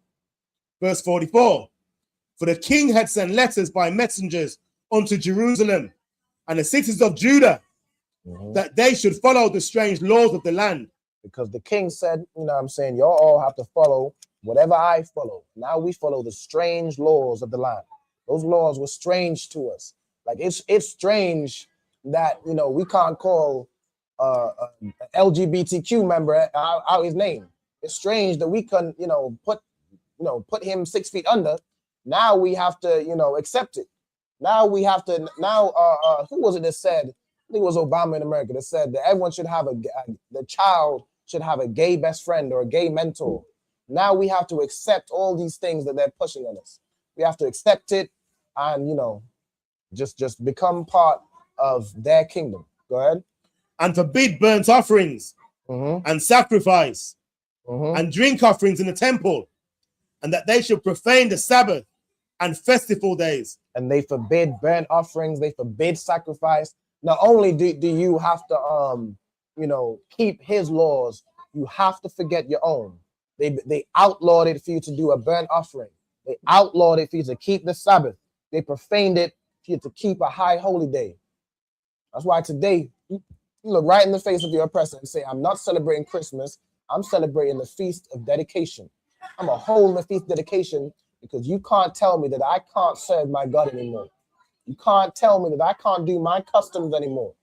Verse 44. For the king had sent letters by messengers unto Jerusalem and the cities of Judah that they should follow the strange laws of the land. Because the king said, you know what I'm saying, y'all all have to follow whatever I follow. Now we follow the strange laws of the land. Those laws were strange to us. Like it's strange that we can't call an LGBTQ member out his name. It's strange that we couldn't put him 6 feet under. Now we have to accept it. Now we have to who was it that said, I think it was Obama in America that said that everyone should have the child should have a gay best friend or a gay mentor. Now we have to accept all these things that they're pushing on us. We have to accept it and just become part of their kingdom. Go ahead. And forbid burnt offerings and sacrifice and drink offerings in the temple, and that they should profane the Sabbath and festival days. And they forbid burnt offerings, they forbid sacrifice. Not only do you have to keep his laws, you have to forget your own. They outlawed it for you to do a burnt offering. They outlawed it for you to keep the Sabbath. They profaned it for you to keep a high holy day. That's why today you look right in the face of your oppressor and say, I'm not celebrating Christmas. I'm celebrating the feast of dedication. I'm a holding the feast of dedication because you can't tell me that I can't serve my God anymore. You can't tell me that I can't do my customs anymore.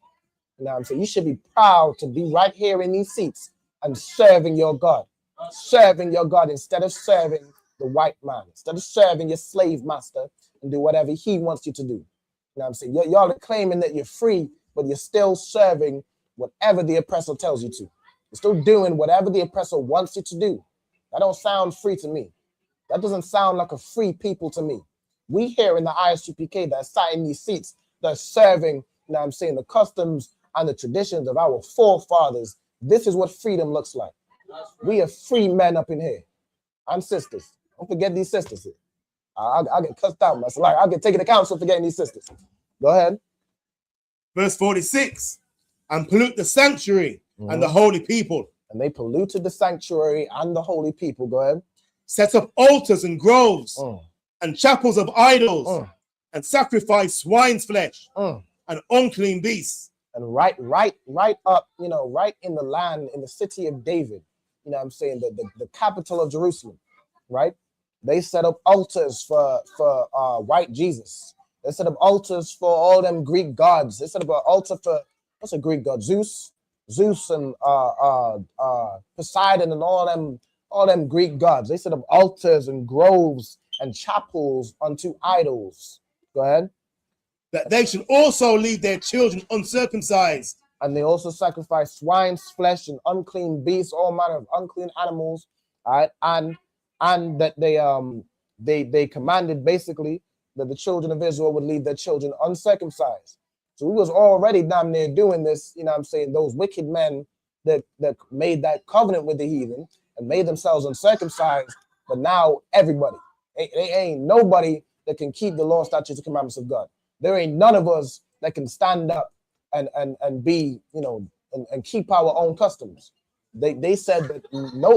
You know what I'm saying? You should be proud to be right here in these seats and serving your God. Serving your God instead of serving the white man, instead of serving your slave master and do whatever he wants you to do. You know what I'm saying? Y'all are claiming that you're free, but you're still serving whatever the oppressor tells you to. You're still doing whatever the oppressor wants you to do. That don't sound free to me. That doesn't sound like a free people to me. We here in the ISUPK that sat in these seats, that are serving, the customs and the traditions of our forefathers. This is what freedom looks like. We are free men up in here. And sisters. Don't forget these sisters here. I'll get cussed out. I'll get taken to counsel for forgetting these sisters. Go ahead. Verse 46, and pollute the sanctuary and the holy people. And they polluted the sanctuary and the holy people. Go ahead. Set up altars and groves and chapels of idols and sacrifice swine's flesh and unclean beasts. And right up, right in the land, in the city of David, the capital of Jerusalem, right? They set up altars for white Jesus. They set up altars for all them Greek gods. They set up an altar for, what's a Greek god? Zeus and Poseidon and all them Greek gods. They set up altars and groves and chapels unto idols. Go ahead. That they should also leave their children uncircumcised. And they also sacrifice swine's flesh and unclean beasts, all manner of unclean animals. All right. And that they commanded basically that the children of Israel would leave their children uncircumcised. So we was already down there doing this, those wicked men that made that covenant with the heathen and made themselves uncircumcised. But now everybody, they ain't nobody that can keep the law, statutes, and commandments of God. There ain't none of us that can stand up and be, and keep our own customs. They said that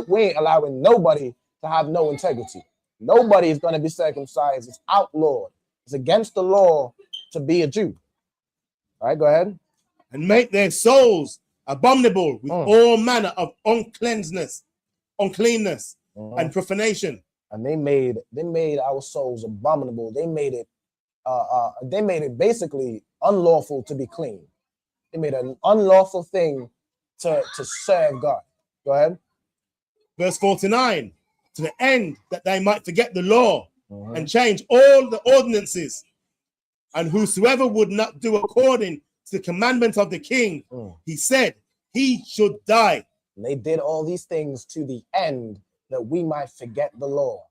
we ain't allowing nobody to have no integrity. Nobody is going to be circumcised. It's outlawed. It's against the law to be a Jew. All right, go ahead. And make their souls abominable with all manner of uncleanness, and profanation. And they made our souls abominable. They made it basically unlawful to be clean. They made an unlawful thing to serve God. Go ahead. Verse 49, to the end that they might forget the law and change all the ordinances. And whosoever would not do according to the commandment of the king, he said, he should die. And they did all these things to the end that we might forget the law.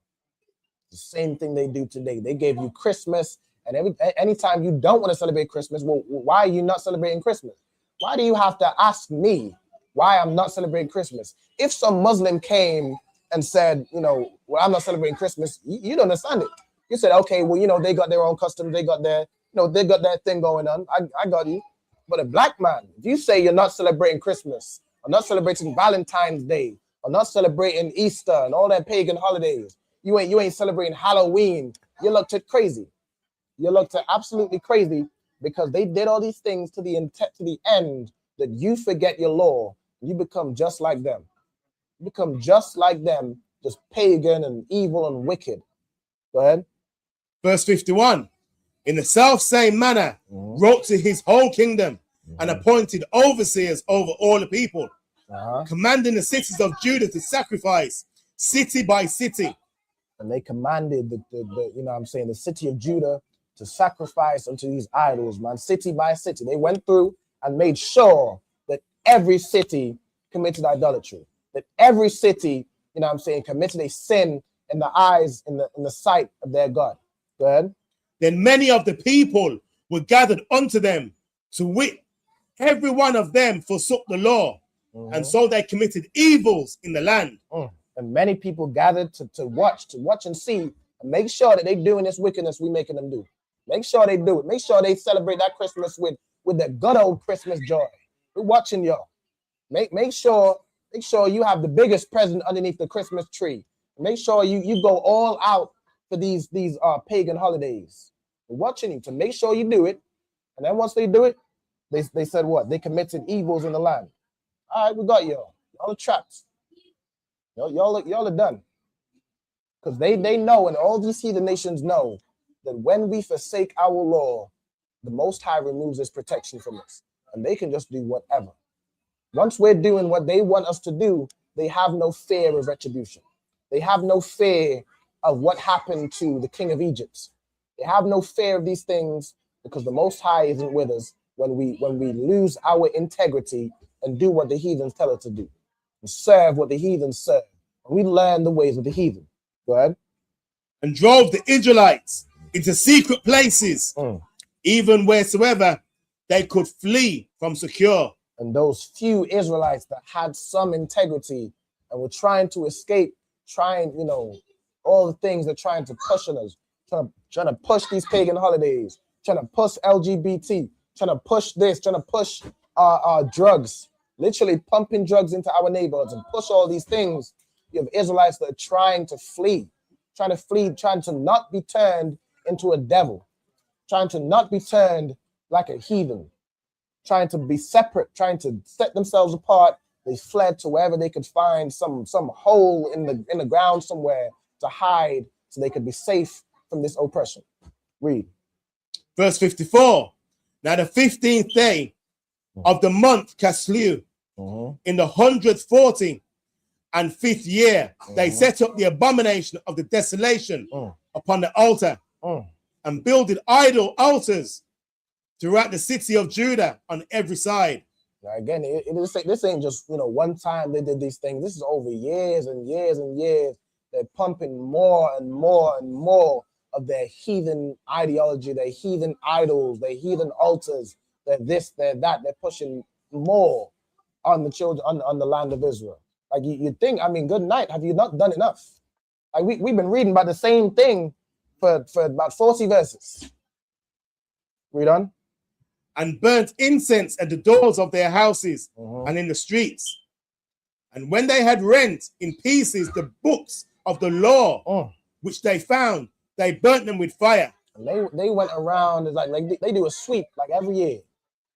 The same thing they do today. They gave you Christmas, and anytime you don't want to celebrate Christmas, well, why are you not celebrating Christmas? Why do you have to ask me why I'm not celebrating Christmas? If some Muslim came and said, well, I'm not celebrating Christmas, you don't understand it. You said, okay, well, they got their own customs, they got their, they got their thing going on. I got you. But a black man, if you say you're not celebrating Christmas, or not celebrating Valentine's Day, or not celebrating Easter and all that pagan holidays, you ain't celebrating Halloween, you looked at crazy. You looked at absolutely crazy because they did all these things to the end that you forget your law. You become just like them. You become just like them just pagan and evil and wicked. Go ahead. Verse 51. In the self same manner, wrote to his whole kingdom and appointed overseers over all the people, commanding the cities of Judah to sacrifice city by city. And they commanded the you know what I'm saying, the city of Judah to sacrifice unto these idols, man, city by city. They went through and made sure that every city committed idolatry, that every city, you know what I'm saying, committed a sin in the eyes, in the sight of their God. Go ahead. Then many of the people were gathered unto them, to wit, every one of them forsook the law, and so they committed evils in the land. And many people gathered to watch and see, and make sure that they doing this wickedness we making them do. Make sure they do it. Make sure they celebrate that Christmas with the good old Christmas joy. We're watching y'all. Make sure you have the biggest present underneath the Christmas tree. Make sure you go all out for these pagan holidays. We're watching you to make sure you do it. And then once they do it, they said what? They committed evils in the land. All right, we got y'all. Y'all are trapped. Y'all are done. Because they know, and all these heathen nations know, that when we forsake our law, the Most High removes his protection from us. And they can just do whatever. Once we're doing what they want us to do, they have no fear of retribution. They have no fear of what happened to the king of Egypt. They have no fear of these things because the Most High isn't with us when we lose our integrity and do what the heathens tell us to do, and serve what the heathens serve. And we learn the ways of the heathen. Go ahead. And drove the Israelites into secret places, even wheresoever they could flee from secure. And those few Israelites that had some integrity and were trying to escape, all the things they're trying to push on us, trying to push these pagan holidays, trying to push LGBT, trying to push this, trying to push drugs, literally pumping drugs into our neighborhoods and push all these things. You have Israelites that are trying to flee, trying to not be turned into a devil, trying to not be turned like a heathen, trying to be separate, trying to set themselves apart. They fled to wherever they could find some hole in the ground somewhere to hide so they could be safe from this oppression. Read. Verse 54. Now the 15th day of the month Caslu, in the 145th year, they set up the abomination of the desolation upon the altar and builded idol altars throughout the city of Judah on every side. Now again, this ain't just one time they did these things. This is over years and years and years. They're pumping more and more and more of their heathen ideology, their heathen idols, their heathen altars, their this, their that. They're pushing more on the children, on the land of Israel. Like you think, good night. Have you not done enough? Like we've been reading about the same thing for about 40 verses. Read on. And burnt incense at the doors of their houses and in the streets. And when they had rent in pieces the books of the law, which they found, they burnt them with fire. And they went around, it's like they do a sweep, like every year.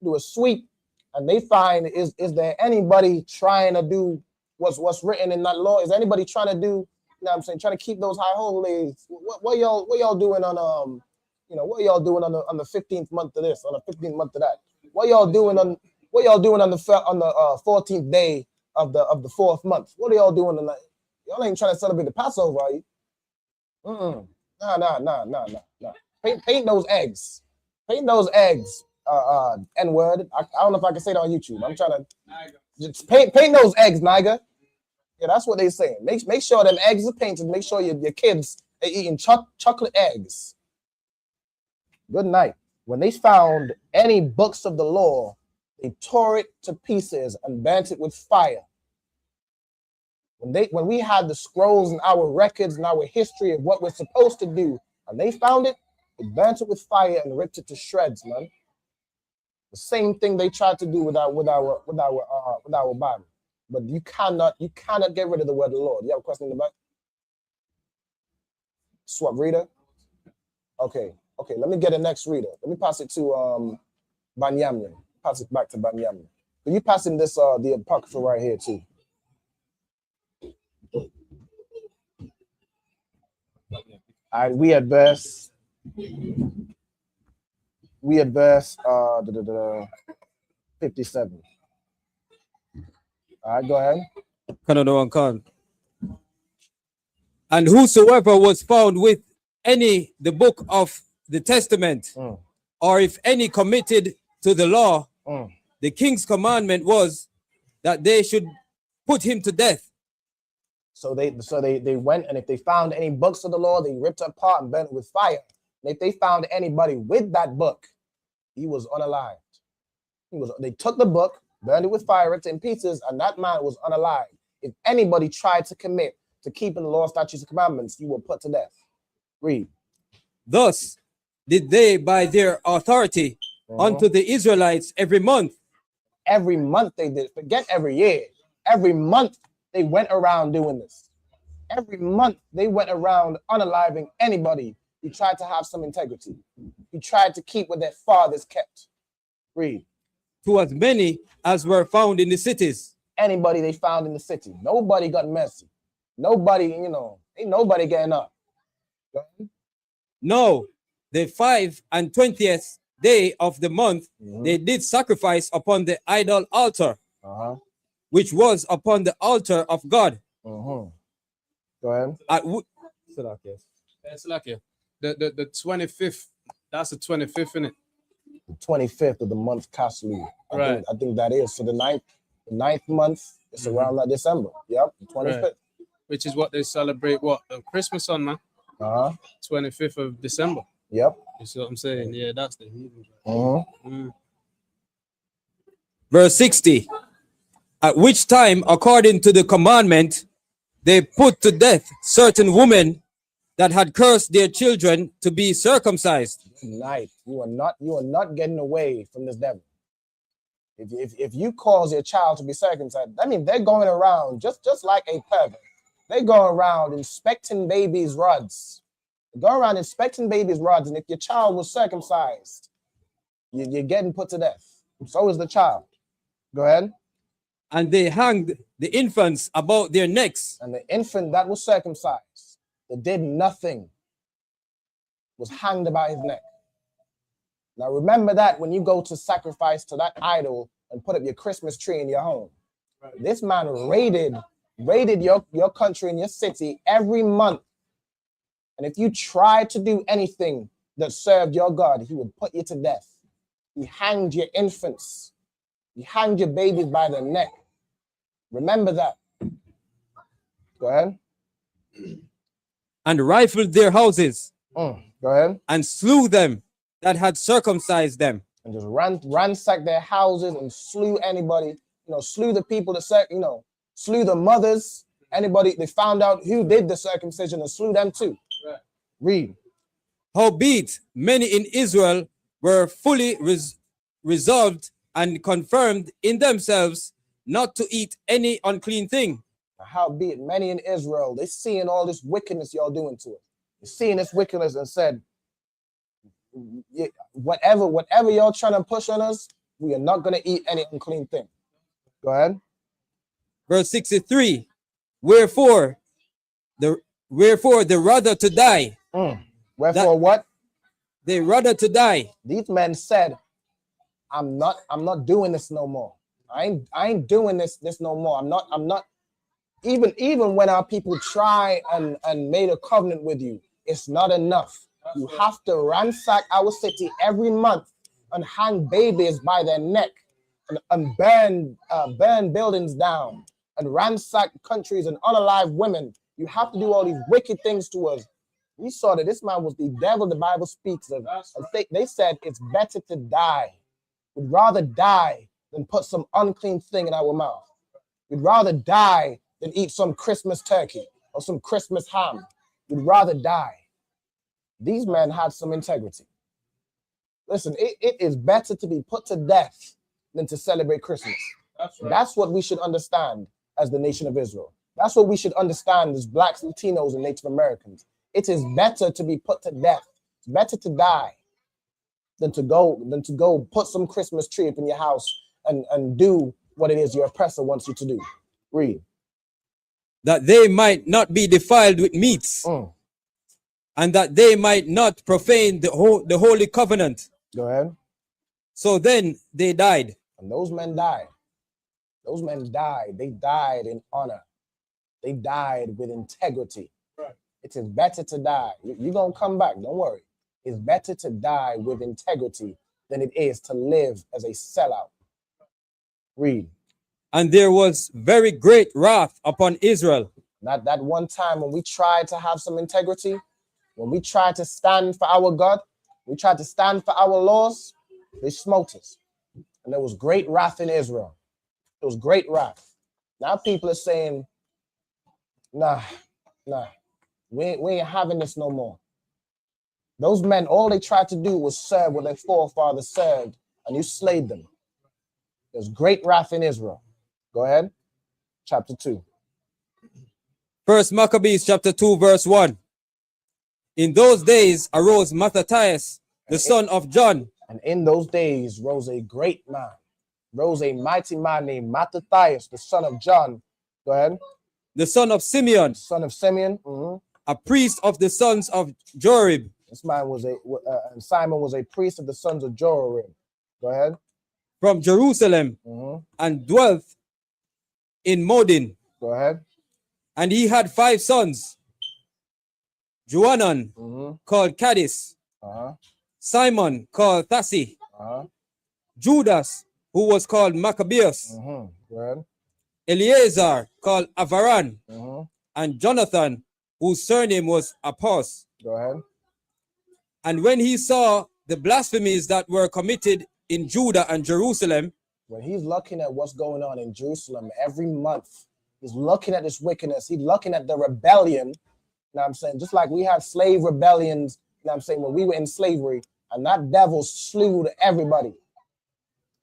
Do a sweep, and they find, is there anybody trying to do what's written in that law? Is anybody trying to do, trying to keep those high holidays? What y'all doing on what y'all doing on the 15th month of this, on the 15th month of that? What y'all doing on the 14th day of the 4th month? What are y'all doing on that? Y'all ain't trying to celebrate the Passover, are you? Nah. Paint those eggs. Paint those eggs. N-word. I don't know if I can say that on YouTube. I'm trying to just paint those eggs, Niger. Yeah, that's what they saying. Make sure them eggs are painted. Make sure your kids are eating chocolate eggs. Good night. When they found any books of the law, they tore it to pieces and burnt it with fire. When we had the scrolls and our records and our history of what we're supposed to do, and they found it, they burnt it with fire and ripped it to shreds, man. The same thing they tried to do with our Bible. But you cannot get rid of the word of the Lord. You have a question in the back? Swap reader? Okay, let me get the next reader. Let me pass it to Banyamya. Pass it back to Banyamya. Can you pass him this the Apocrypha right here too? All right, we at verse 57. All right, go ahead. Canada one can. And whosoever was found with the book of the testament, or if any committed to the law, the king's commandment was that they should put him to death. So they went, and if they found any books of the law, they ripped it apart and burnt it with fire. And if they found anybody with that book, he was unalived. They took the book, burned it with fire, ripped it in pieces, and that man was unalived. If anybody tried to commit to keeping the law, statutes, and commandments, you were put to death. Read. Thus did they by their authority unto the Israelites every month. Every month they did. Forget every year. Every month they went around doing this. Every month they went around unaliving anybody who tried to have some integrity, who tried to keep what their fathers kept. Read. To as many as were found in the cities. Anybody they found in the city. Nobody got mercy. Nobody, ain't nobody getting up. No, the 25th day of the month, they did sacrifice upon the idol altar, which was upon the altar of God. Go ahead. The 25th, that's the 25th, isn't it? The 25th of the month Kaslu. Right. I think that is. So the ninth month, it's around like December. Yep, the 25th. Right. Which is what they celebrate, Christmas on, man. 25th of December. Yep. You see what I'm saying? Yeah, that's the heathen. Verse 60. At which time, according to the commandment, they put to death certain women that had cursed their children to be circumcised. Night. You are not getting away from this devil. If you cause your child to be circumcised, I mean they're going around just like a pervert. They go around inspecting babies' rods. They go around inspecting babies' rods, and if your child was circumcised, you're getting put to death. So is the child. Go ahead. And they hanged the infants about their necks. And the infant that was circumcised, that did nothing, was hanged about his neck. Now remember that when you go to sacrifice to that idol and put up your Christmas tree in your home. Right. This man raided your country and your city every month. And if you tried to do anything that served your God, he would put you to death. He hanged your infants. He hanged your babies by their neck. Remember that. Go ahead. And rifled their houses. Go ahead. And slew them that had circumcised them. And just ransacked their houses and slew anybody, slew the people that, slew the mothers, anybody, they found out who did the circumcision and slew them too. Right. Read. Howbeit, many in Israel were fully resolved and confirmed in themselves not to eat any unclean thing. Howbeit, many in Israel, they seeing all this wickedness y'all doing to us. They're seeing this wickedness and said, whatever y'all trying to push on us, we are not going to eat any unclean thing. Go ahead. Verse 63. Wherefore the rather to die. Wherefore what? They rather to die. These men said, I'm not doing this no more. I ain't doing this no more. I'm not even when our people try and made a covenant with you, it's not enough. You have to ransack our city every month and hang babies by their neck and burn buildings down and ransack countries and unalive women. You have to do all these wicked things to us. We saw that this man was the devil the Bible speaks of. And they said it's better to die. We'd rather die than put some unclean thing in our mouth. We'd rather die than eat some Christmas turkey or some Christmas ham. We'd rather die. These men had some integrity. Listen, it is better to be put to death than to celebrate Christmas. That's right. That's what we should understand as the nation of Israel. That's what we should understand as Blacks, Latinos, and Native Americans. It is better to be put to death. It's better to die than to go put some Christmas tree up in your house and do what it is your oppressor wants you to do. Read. That they might not be defiled with meats. and that they might not profane the holy covenant. Go ahead. So then they died. And those men died. Those men died. They died in honor. They died with integrity. Right. It is better to die. You're going to come back. Don't worry. It's better to die with integrity than it is to live as a sellout. Read. And there was very great wrath upon Israel. Not that one time when we tried to have some integrity, when we tried to stand for our God, we tried to stand for our laws, they smote us. And there was great wrath in Israel. There was great wrath. Now people are saying, nah, we ain't having this no more. Those men, all they tried to do was serve what their forefathers served, and you slayed them. There's great wrath in Israel. Go ahead. Chapter 2. First Maccabees chapter 2 verse 1. In those days arose Mattathias, the son of John. And in those days rose a great man, rose a mighty man named Mattathias, the son of John. Go ahead. The son of Simeon. Son of Simeon. A priest of the sons of Jorib. This man was and Simon was a priest of the sons of Jorib. Go ahead. From Jerusalem, and dwelt in Modin. Go ahead. And he had 5 sons. Johanan, called Cadiz. Simon, called Thassi. Judas, who was called Maccabeus. Go ahead. Eleazar, called Avaran. And Jonathan, whose surname was Apos. Go ahead. And when he saw the blasphemies that were committed in Judah and Jerusalem, when he's looking at what's going on in Jerusalem every month, he's looking at this wickedness, he's looking at the rebellion. You know what I'm saying? Just like we had slave rebellions, you know what I'm saying, when we were in slavery, and that devil slew everybody.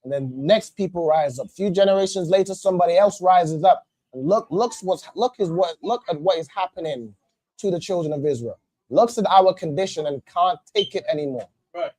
And then next people rise up. Few generations later, somebody else rises up. And look at what is happening to the children of Israel. Looks at our condition and can't take it anymore. Right.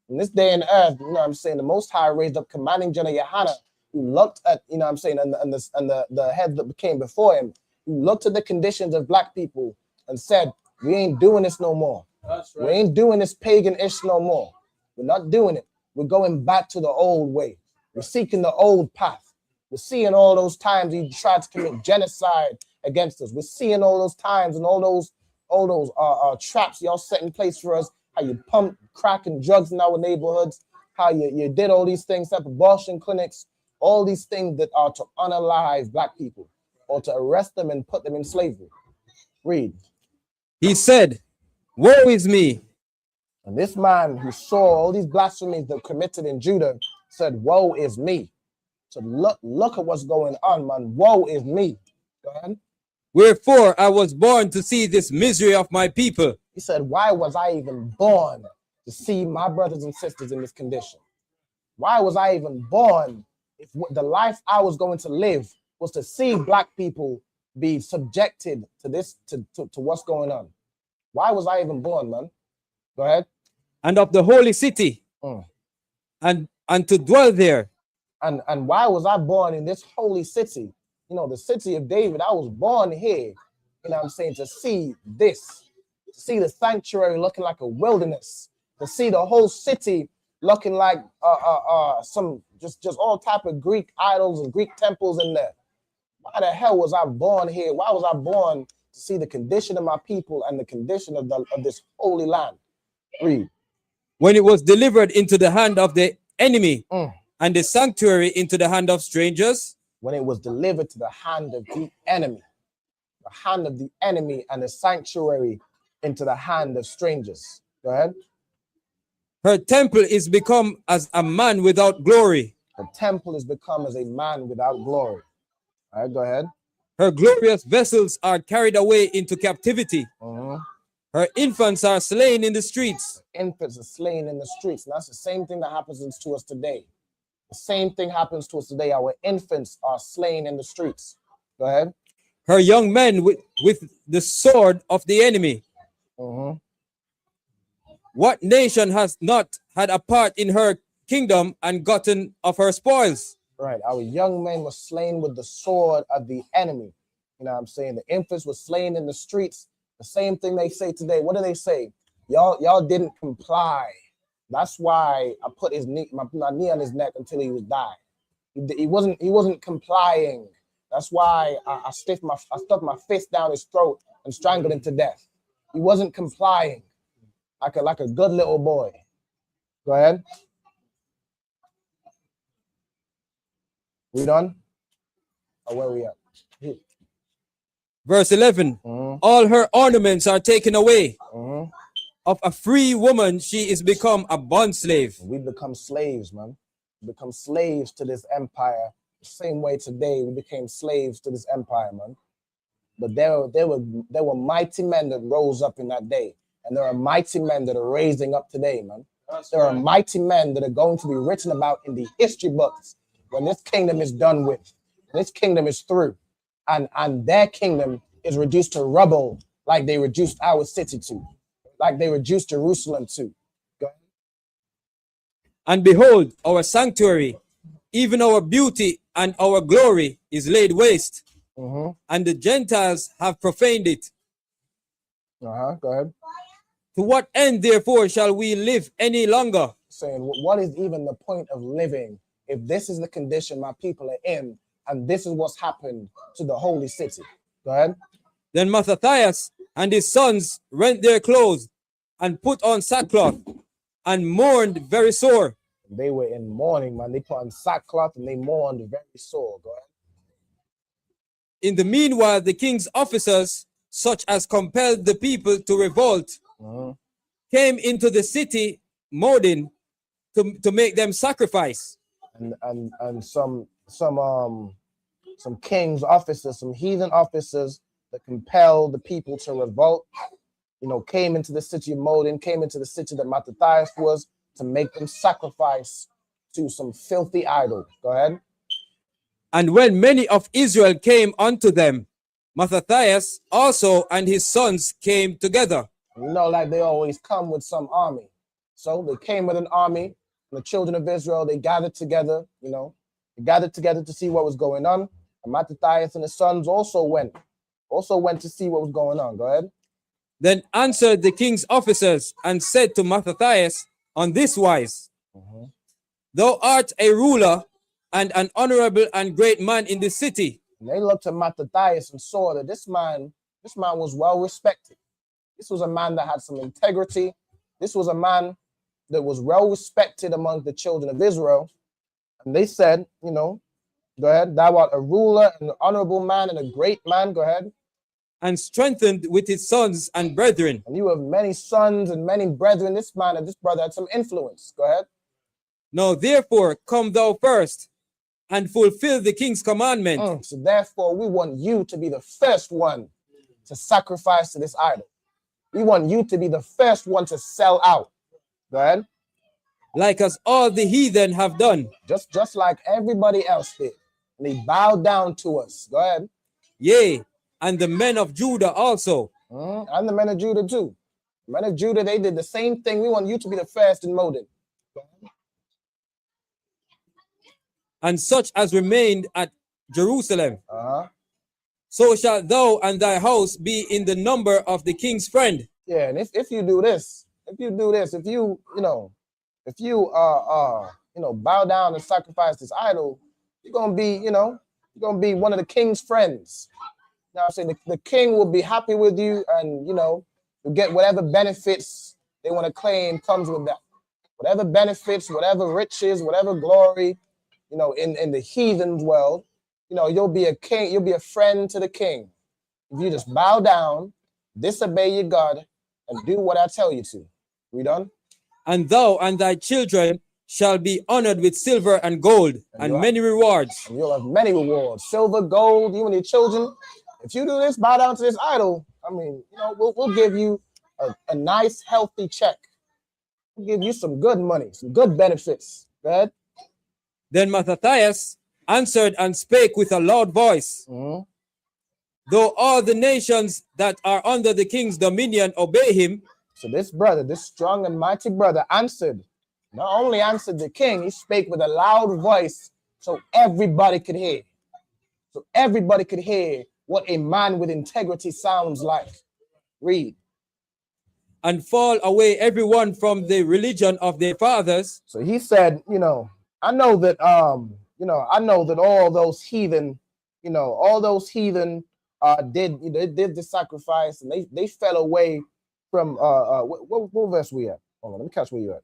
In this day and earth, you know what I'm saying, the Most High raised up commanding General Yohanan, who looked at, you know what I'm saying, and the head that came before him, who looked at the conditions of black people and said, we ain't doing this no more. That's right. We ain't doing this pagan-ish no more. We're not doing it. We're going back to the old way. We're seeking the old path. We're seeing all those times he tried to commit genocide against us. We're seeing all those times and all those traps y'all set in place for us, how you pump crack and drugs in our neighborhoods, how you did all these things, set up abortion clinics, all these things that are to unalive black people or to arrest them and put them in slavery. Read. He said, woe is me. And this man who saw all these blasphemies that were committed in Judah said, woe is me. So look at what's going on, man. Woe is me. Go ahead. Wherefore I was born to see this misery of my people. He said, why was I even born to see my brothers and sisters in this condition? Why was I even born if the life I was going to live was to see black people be subjected to this, to what's going on? Why was I even born, man? Go ahead. And of the holy city, and to dwell there. And why was I born in this holy city? You know, the city of David. I was born here, you know what I'm saying, to see this, to see the sanctuary looking like a wilderness, to see the whole city looking like some just all type of Greek idols and Greek temples in there. Why the hell was I born here? Why was I born to see the condition of my people and the condition of this holy land? Read. When it was delivered into the hand of the enemy, and the sanctuary into the hand of strangers. When it was delivered to the hand of the enemy and the sanctuary into the hand of strangers. Go ahead. Her temple is become as a man without glory. Her temple is become as a man without glory. All right, go ahead. Her glorious vessels are carried away into captivity. Her infants are slain in the streets. Infants are slain in the streets. And that's the same thing that happens to us today. The same thing happens to us today. Our infants are slain in the streets. Go ahead. Her young men with the sword of the enemy. What nation has not had a part in her kingdom and gotten of her spoils? Right. Our young men were slain with the sword of the enemy. You know what I'm saying? The infants were slain in the streets. The same thing they say today. What do they say? Y'all didn't comply. That's why I put his knee, my knee on his neck until he was dying. He wasn't complying. That's why I stuck my fist down his throat and strangled him to death. He wasn't complying, like a good little boy. Go ahead. We done? Or where we at? Verse 11. All her ornaments are taken away. Of a free woman, she is become a bondslave. We become slaves, man. We become slaves to this empire. The same way today we became slaves to this empire, man. But there were mighty men that rose up in that day. And there are mighty men that are raising up today, man. There are mighty men that are going to be written about in the history books when this kingdom is done with. This kingdom is through. And their kingdom is reduced to rubble like they reduced our city to. Like they reduced Jerusalem to. Go ahead. And behold, our sanctuary, even our beauty and our glory is laid waste. And the Gentiles have profaned it. Go ahead. To what end, therefore, shall we live any longer? Saying, what is even the point of living if this is the condition my people are in, and this is what's happened to the holy city? Go ahead. Then Mattathias and his sons rent their clothes and put on sackcloth and mourned very sore. They were in mourning, man. They put on sackcloth and they mourned very sore. Go ahead. In the meanwhile, the king's officers, such as compelled the people to revolt, came into the city mourning to make them sacrifice. And some king's officers, some heathen officers that compelled the people to revolt, came into the city of Modin, came into the city that Mattathias was, to make them sacrifice to some filthy idols. Go ahead. And when many of Israel came unto them, Mattathias also and his sons came together. Like they always come with some army. So they came with an army. The children of Israel, they gathered together, they gathered together to see what was going on. And Mattathias and his sons also went to see what was going on. Go ahead. Then answered the king's officers and said to Mattathias on this wise, Thou art a ruler and an honorable and great man in the city. And they looked at Mattathias and saw that this man was well respected. This was a man that had some integrity. This was a man that was well respected among the children of Israel. And they said, go ahead, thou art a ruler and an honorable man and a great man. Go ahead. And strengthened with his sons and brethren. And you have many sons and many brethren. This man and this brother had some influence. Go ahead. Now therefore come thou first and fulfill the king's commandment. So therefore we want you to be the first one to sacrifice to this idol. We want you to be the first one to sell out. Go ahead. Like as all the heathen have done. Just like everybody else did. And they bowed down to us. Go ahead. Yea, and the men of Judah also. And the men of Judah too. The men of Judah, they did the same thing. We want you to be the first in Modin. And such as remained at Jerusalem. So shalt thou and thy house be in the number of the king's friend. Yeah, and if you do this, if you bow down and sacrifice this idol, you're gonna be one of the king's friends. Now I'm saying the king will be happy with you, and you'll get whatever benefits they want to claim comes with that. Whatever benefits, whatever riches, whatever glory, in the heathen's world, you'll be a king, you'll be a friend to the king. If you just bow down, disobey your God, and do what I tell you to. We done? And thou and thy children shall be honored with silver and gold and many rewards. And you'll have many rewards. Silver, gold, you and your children. If you do this, bow down to this idol, we'll give you a nice, healthy check. We'll give you some good money, some good benefits. Go ahead. Then Mattathias answered and spake with a loud voice. Though all the nations that are under the king's dominion obey him. So this brother, this strong and mighty brother answered. Not only answered the king, he spake with a loud voice so everybody could hear. So everybody could hear what a man with integrity sounds like. Read. And fall away everyone from the religion of their fathers. So he said, I know that all those heathen, did the sacrifice, and they fell away from what verse we at? Hold on, let me catch where you at.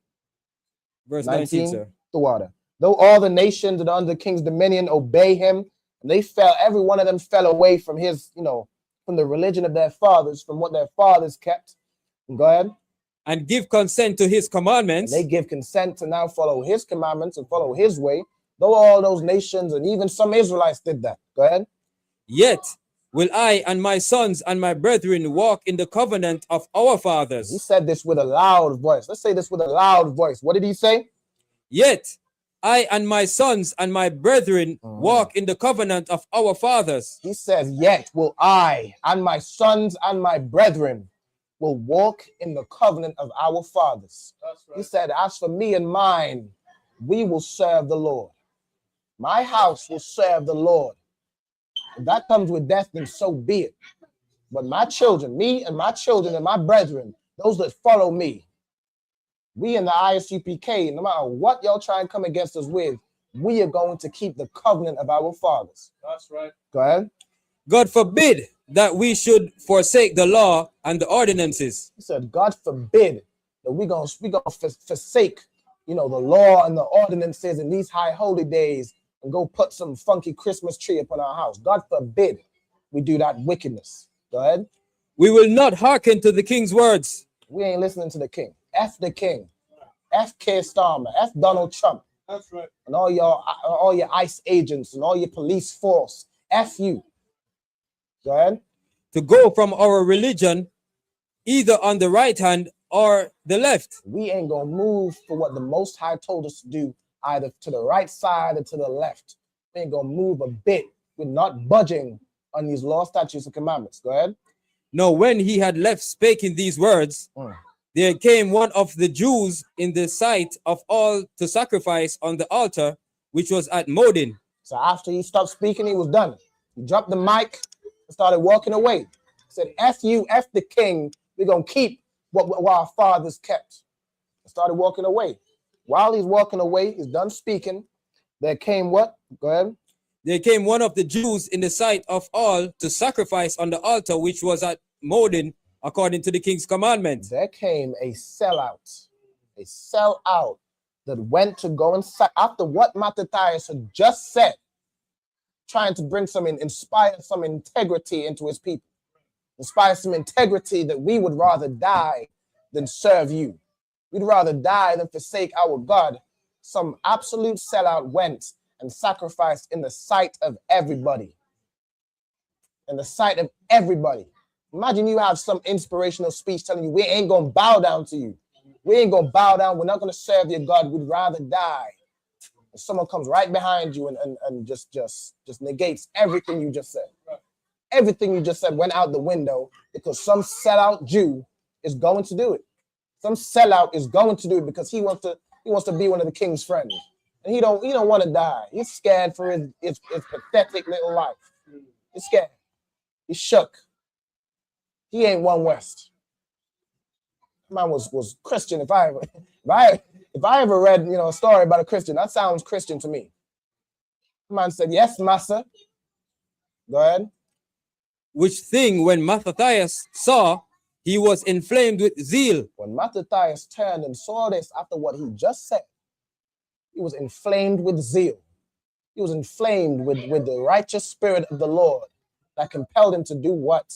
Verse 19, sir. The water. Though all the nations that are under the king's dominion obey him, and they fell, every one of them fell away from his, from the religion of their fathers, from what their fathers kept. Go ahead. And give consent to his commandments. And they give consent to now follow his commandments and follow his way. Though all those nations and even some Israelites did that. Go ahead. Yet will I and my sons and my brethren walk in the covenant of our fathers. He said this with a loud voice. Let's say this with a loud voice. What did he say? Yet I and my sons and my brethren walk in the covenant of our fathers. He says, yet will I and my sons and my brethren will walk in the covenant of our fathers. Right. He said, as for me and mine, we will serve the Lord. My house will serve the Lord. If that comes with death, then so be it. But my children, me and my children and my brethren, those that follow me, we in the ISUPK, no matter what y'all try and come against us with, we are going to keep the covenant of our fathers. That's right. Go ahead. God forbid that we should forsake the law and the ordinances. He said, God forbid that we're gonna forsake, the law and the ordinances in these high holy days and go put some funky Christmas tree upon our house. God forbid we do that wickedness. Go ahead. We will not hearken to the king's words. We ain't listening to the king. F the king. F Keir Starmer. F Donald Trump. That's right. And all your ICE agents and all your police force. F you. Go ahead. To go from our religion either on the right hand or the left. We ain't gonna move for what the Most High told us to do, either to the right side or to the left. We ain't gonna move a bit. We're not budging on these law, statutes, and commandments. Go ahead. No, when he had left speaking these words, there came one of the Jews in the sight of all to sacrifice on the altar, which was at Modin. So after he stopped speaking, he was done. He dropped the mic and started walking away. He said, F you, F the king. We're going to keep what our fathers kept. And started walking away. While he's walking away, he's done speaking. There came what? Go ahead. There came one of the Jews in the sight of all to sacrifice on the altar, which was at Modin, according to the king's commandment. There came a sellout that went to go and after what Mattathias had just said, trying to bring inspire some integrity into his people, inspire some integrity that we would rather die than serve you. We'd rather die than forsake our God. Some absolute sellout went and sacrificed in the sight of everybody. In the sight of everybody. Imagine you have some inspirational speech telling you, we ain't going to bow down to you. We ain't going to bow down. We're not going to serve your God. We'd rather die. And someone comes right behind you and just negates everything you just said. Everything you just said went out the window because some sellout Jew is going to do it. Some sellout is going to do it because he wants to be one of the king's friends. And he don't want to die. He's scared for his pathetic little life. He's scared. He's shook. He ain't one West. Man was Christian. If I ever read a story about a Christian, that sounds Christian to me. Man said, yes, massa. Go ahead. Which thing when Mattathias saw, he was inflamed with zeal. When Mattathias turned and saw this after what he just said, he was inflamed with zeal. He was inflamed with the righteous spirit of the Lord that compelled him to do what?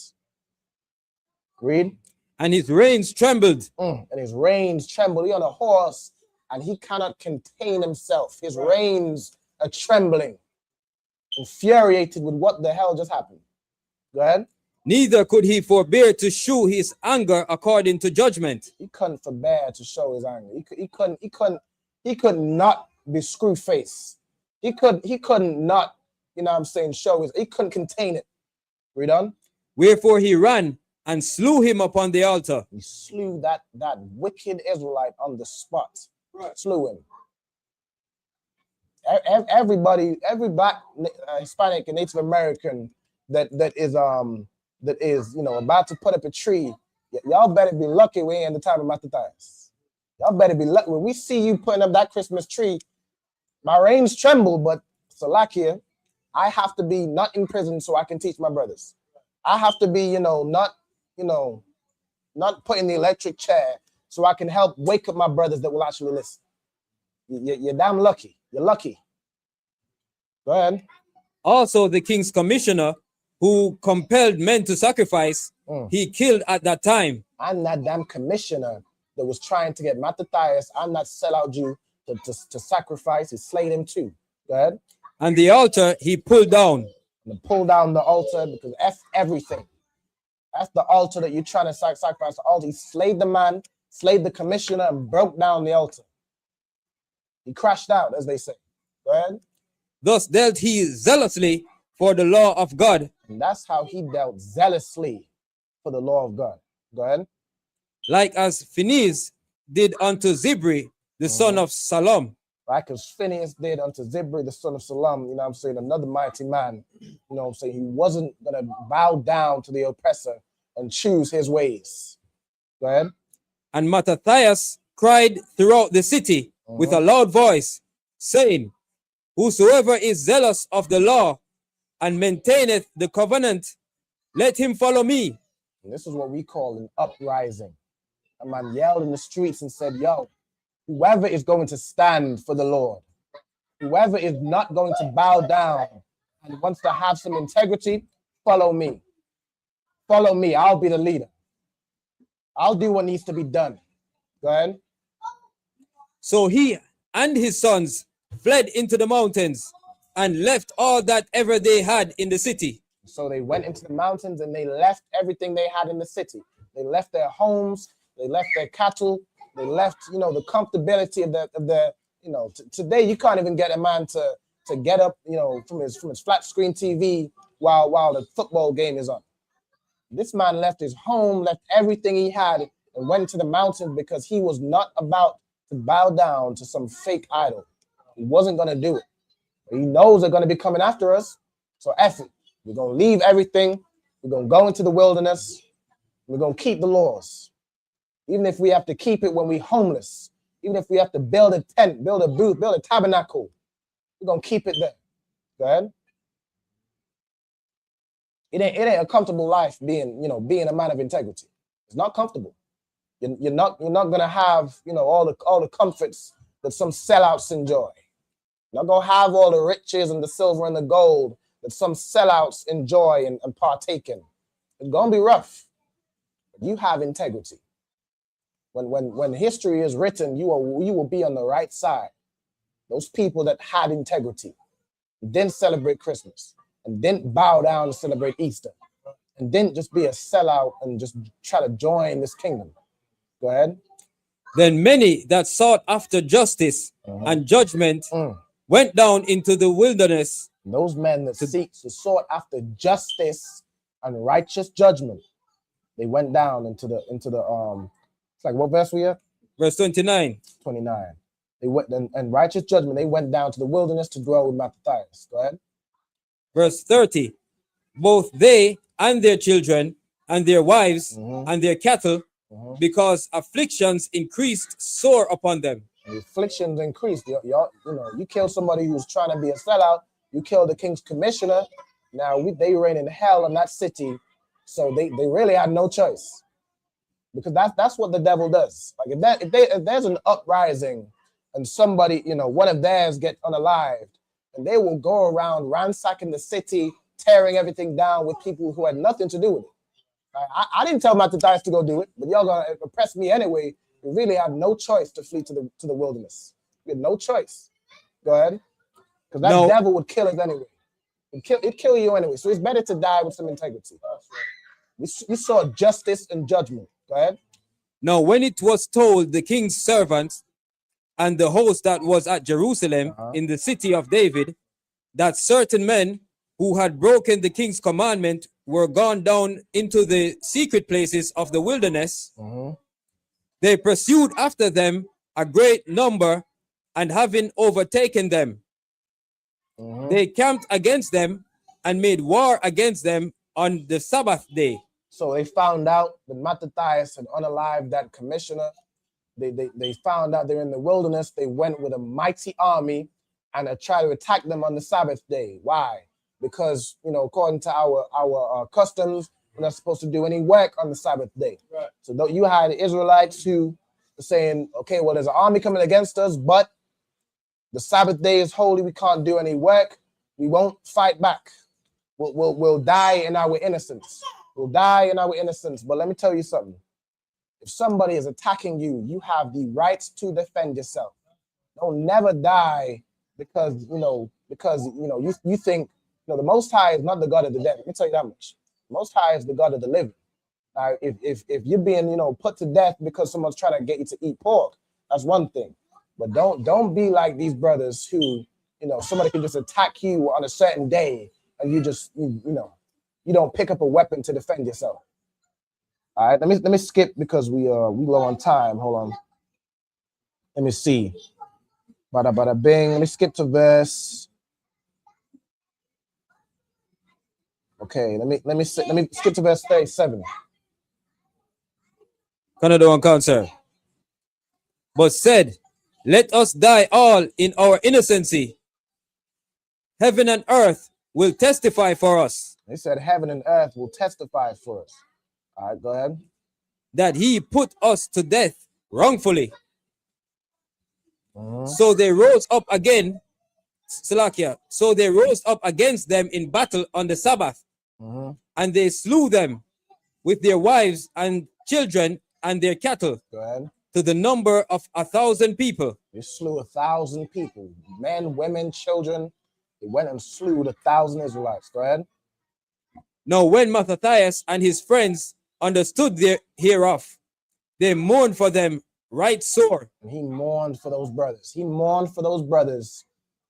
Read. And his reins trembled. And his reins trembled. He on a horse and he cannot contain himself. His reins are trembling, infuriated with what the hell just happened. Go ahead. Neither could he forbear to shew his anger according to judgment. He couldn't forbear to show his anger. He could not be screw face. He couldn't not, show his, he couldn't contain it. Read on. Wherefore he ran and slew him upon the altar. He slew that wicked Israelite on the spot. Right. Slew him. Every black, Hispanic, and Native American that is about to put up a tree Y'all better be lucky we ain't in the time of Matthias. Y'all better be lucky. When we see you putting up that Christmas tree, my reins tremble, but Salakia, I have to be not in prison so I can teach my brothers. I have to be, not put in the electric chair so I can help wake up my brothers that will actually listen. You're damn lucky. You're lucky. Go ahead. Also, the king's commissioner who compelled men to sacrifice, he killed at that time. I'm that damn commissioner that was trying to get Matthias, I'm not sellout Jew to sacrifice. He slayed him too. Go ahead. And the altar he pulled down. And pull down the altar because F everything. That's the altar that you're trying to sacrifice. The altar. He slayed the man, slayed the commissioner, and broke down the altar. He crashed out, as they say. Go ahead. Thus dealt he zealously for the law of God. And that's how he dealt zealously for the law of God. Go ahead. Like as Phinehas did unto Zibri, the son of Salom. Like as Phinehas did unto Zibri, the son of Salom, you know what I'm saying, another mighty man, you know what I'm saying, he wasn't going to bow down to the oppressor and choose his ways. Go ahead. And Matthias cried throughout the city with a loud voice, saying, whosoever is zealous of the law and maintaineth the covenant, let him follow me. And this is what we call an uprising. A man yelled in the streets and said, yo, whoever is going to stand for the Lord, whoever is not going to bow down and wants to have some integrity, follow me. Follow me. I'll be the leader. I'll do what needs to be done. Go ahead. So he and his sons fled into the mountains and left all that ever they had in the city. So they went into the mountains and they left everything they had in the city. They left their homes, they left their cattle, they left, the comfortability of their today you can't even get a man to get up, from his flat screen TV while the football game is on. This man left his home, left everything he had, and went to the mountains because he was not about to bow down to some fake idol. He wasn't going to do it. He knows they're going to be coming after us. So F it. We're going to leave everything. We're going to go into the wilderness. We're going to keep the laws. Even if we have to keep it when we're homeless. Even if we have to build a tent, build a booth, build a tabernacle. We're going to keep it there. Go ahead. It ain't a comfortable life being a man of integrity. It's not comfortable. You're not gonna have all the comforts that some sellouts enjoy. You're not gonna have all the riches and the silver and the gold that some sellouts enjoy and partake in. It's gonna be rough. But you have integrity. When history is written, you will be on the right side. Those people that had integrity, didn't celebrate Christmas, and didn't bow down to celebrate Easter, and didn't just be a sellout and just try to join this kingdom. Go ahead. Then many that sought after justice and judgment went down into the wilderness. Those men that sought after justice and righteous judgment, they went down into the it's like what verse we at? Verse 29. 29. They went and righteous judgment, they went down to the wilderness to dwell with Matthias. Go ahead. Verse 30. Both they and their children and their wives and their cattle, because afflictions increased sore upon them. The afflictions increased. You kill somebody who's trying to be a sellout. You kill the king's commissioner. Now they reign in hell in that city, so they really had no choice, because that's what the devil does. Like if there's an uprising and somebody one of theirs get unalived, and they will go around ransacking the city, tearing everything down with people who had nothing to do with it. I didn't tell Matthias to go do it, but y'all gonna oppress me anyway. You really have no choice to flee to the wilderness. You have no choice. Go ahead, because that devil would kill us anyway. It'd kill you anyway. So it's better to die with some integrity. We saw justice and judgment. Go ahead. Now, when it was told the king's servants and the host that was at Jerusalem in the city of David, that certain men who had broken the king's commandment were gone down into the secret places of the wilderness, they pursued after them a great number, and having overtaken them, they camped against them and made war against them on the Sabbath day. So they found out that Mattathias had unalived that commissioner. They found out they're in the wilderness. They went with a mighty army and tried to attack them on the Sabbath day. Why? Because, you know, according to our customs, we're not supposed to do any work on the Sabbath day. Right. So you had the Israelites who were saying, okay, well, there's an army coming against us, but the Sabbath day is holy. We can't do any work. We won't fight back. We'll die in our innocence. We'll die in our innocence. But let me tell you something. If somebody is attacking you, you have the right to defend yourself. Don't never die because you think, the Most High is not the God of the dead. Let me tell you that much. The Most High is the God of the living. If you're being, put to death because someone's trying to get you to eat pork, that's one thing. But don't be like these brothers who, somebody can just attack you on a certain day and you just, you don't pick up a weapon to defend yourself. All right, let me skip because we low on time. Hold on. Let me see. Bada bing. Let me skip to verse. Okay, let me skip to verse 37. Canada one cancer. But said, let us die all in our innocency. Heaven and earth will testify for us. They said heaven and earth will testify for us. All right, go ahead. That he put us to death wrongfully. So they rose up again, Salakia. So they rose up against them in battle on the Sabbath. And they slew them with their wives and children and their cattle. Go ahead. To the number of 1,000 people. They slew 1,000 people, men, women, children. They went and slew 1,000 Israelites. Go ahead. Now, when Mattathias and his friends understood hereof, they mourned for them right sore. And he mourned for those brothers. He mourned for those brothers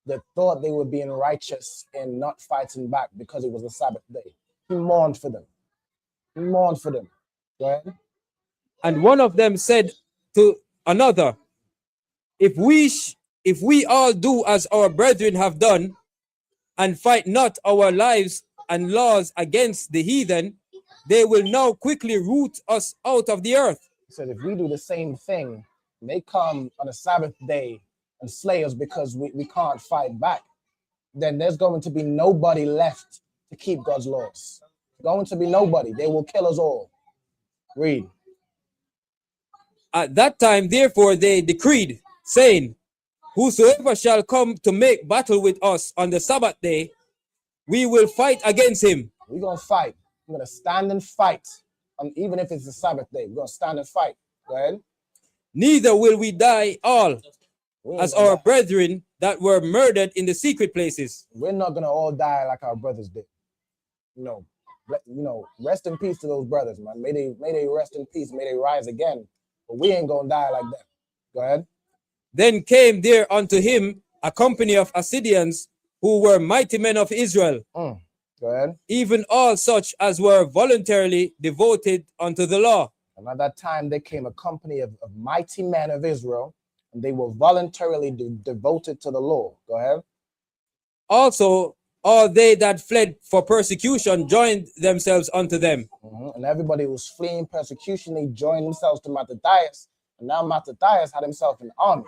that thought they were being righteous and not fighting back because it was a Sabbath day. He mourned for them. He mourned for them. Go ahead. And one of them said to another, if we all do as our brethren have done, and fight not our lives and laws against the heathen, they will now quickly root us out of the earth. He said, if we do the same thing, they come on a Sabbath day and slay us because we can't fight back, then there's going to be nobody left to keep God's laws. Going to be nobody. They will kill us all. Read. At that time, therefore, they decreed, saying, whosoever shall come to make battle with us on the Sabbath day, we will fight against him. We're going to fight. We're going to stand and fight. Even if it's the Sabbath day, we're going to stand and fight. Go ahead. Neither will we die all as our brethren that were murdered in the secret places. We're not going to all die like our brothers did. Rest in peace to those brothers, man. May they rest in peace. May they rise again. But we ain't going to die like that. Go ahead. Then came there unto him a company of Assyrians who were mighty men of Israel. Go ahead. Even all such as were voluntarily devoted unto the law. And at that time, there came a company of mighty men of Israel, and they were voluntarily devoted to the law. Go ahead. Also, all they that fled for persecution joined themselves unto them. And everybody who was fleeing persecution, they joined themselves to Mattathias. And now Mattathias had himself an army.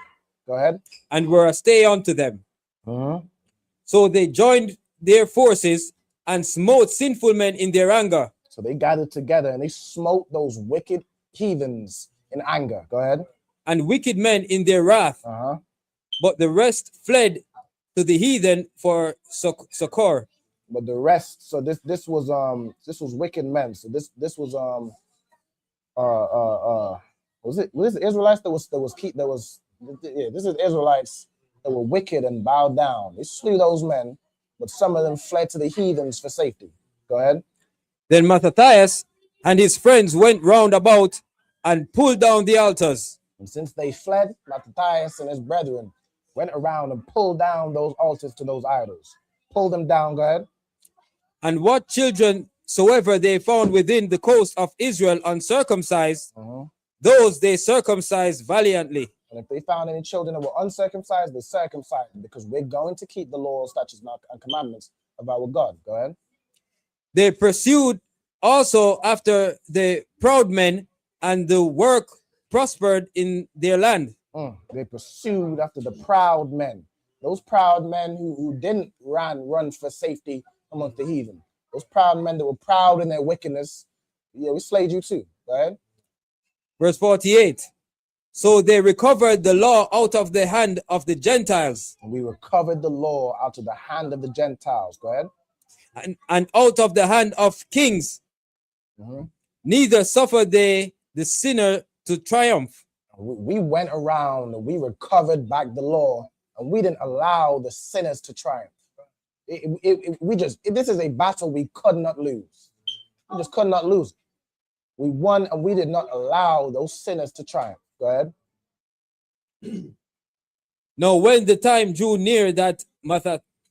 Go ahead. And were a stay unto them. So they joined their forces and smote sinful men in their anger. So they gathered together and they smote those wicked heathens in anger. Go ahead. And wicked men in their wrath. But the rest fled to the heathen for succor. But the rest, so this was wicked men. So this was was it Israelites this is Israelites that were wicked and bowed down. They slew those men, but some of them fled to the heathens for safety. Go ahead. Then Mattathias and his friends went round about and pulled down the altars. And since they fled, Mattathias and his brethren went around and pulled down those altars to those idols. Pulled them down. Go ahead. And what children soever they found within the coast of Israel uncircumcised, those they circumcised valiantly. And if they found any children that were uncircumcised, they circumcised them, because we're going to keep the laws, statutes, and commandments of our God. Go ahead. They pursued also after the proud men, and the work prospered in their land. They pursued after the proud men. Those proud men who didn't run for safety amongst the heathen. Those proud men that were proud in their wickedness. Yeah, we slayed you too. Go ahead. Verse 48. So they recovered the law out of the hand of the Gentiles. And we recovered the law out of the hand of the Gentiles. Go ahead. And out of the hand of kings. Neither suffered they the sinner to triumph. We went around and we recovered back the law, and we didn't allow the sinners to triumph. This is a battle we could not lose. We just could not lose. We won, and we did not allow those sinners to triumph. Go ahead. Now, when the time drew near that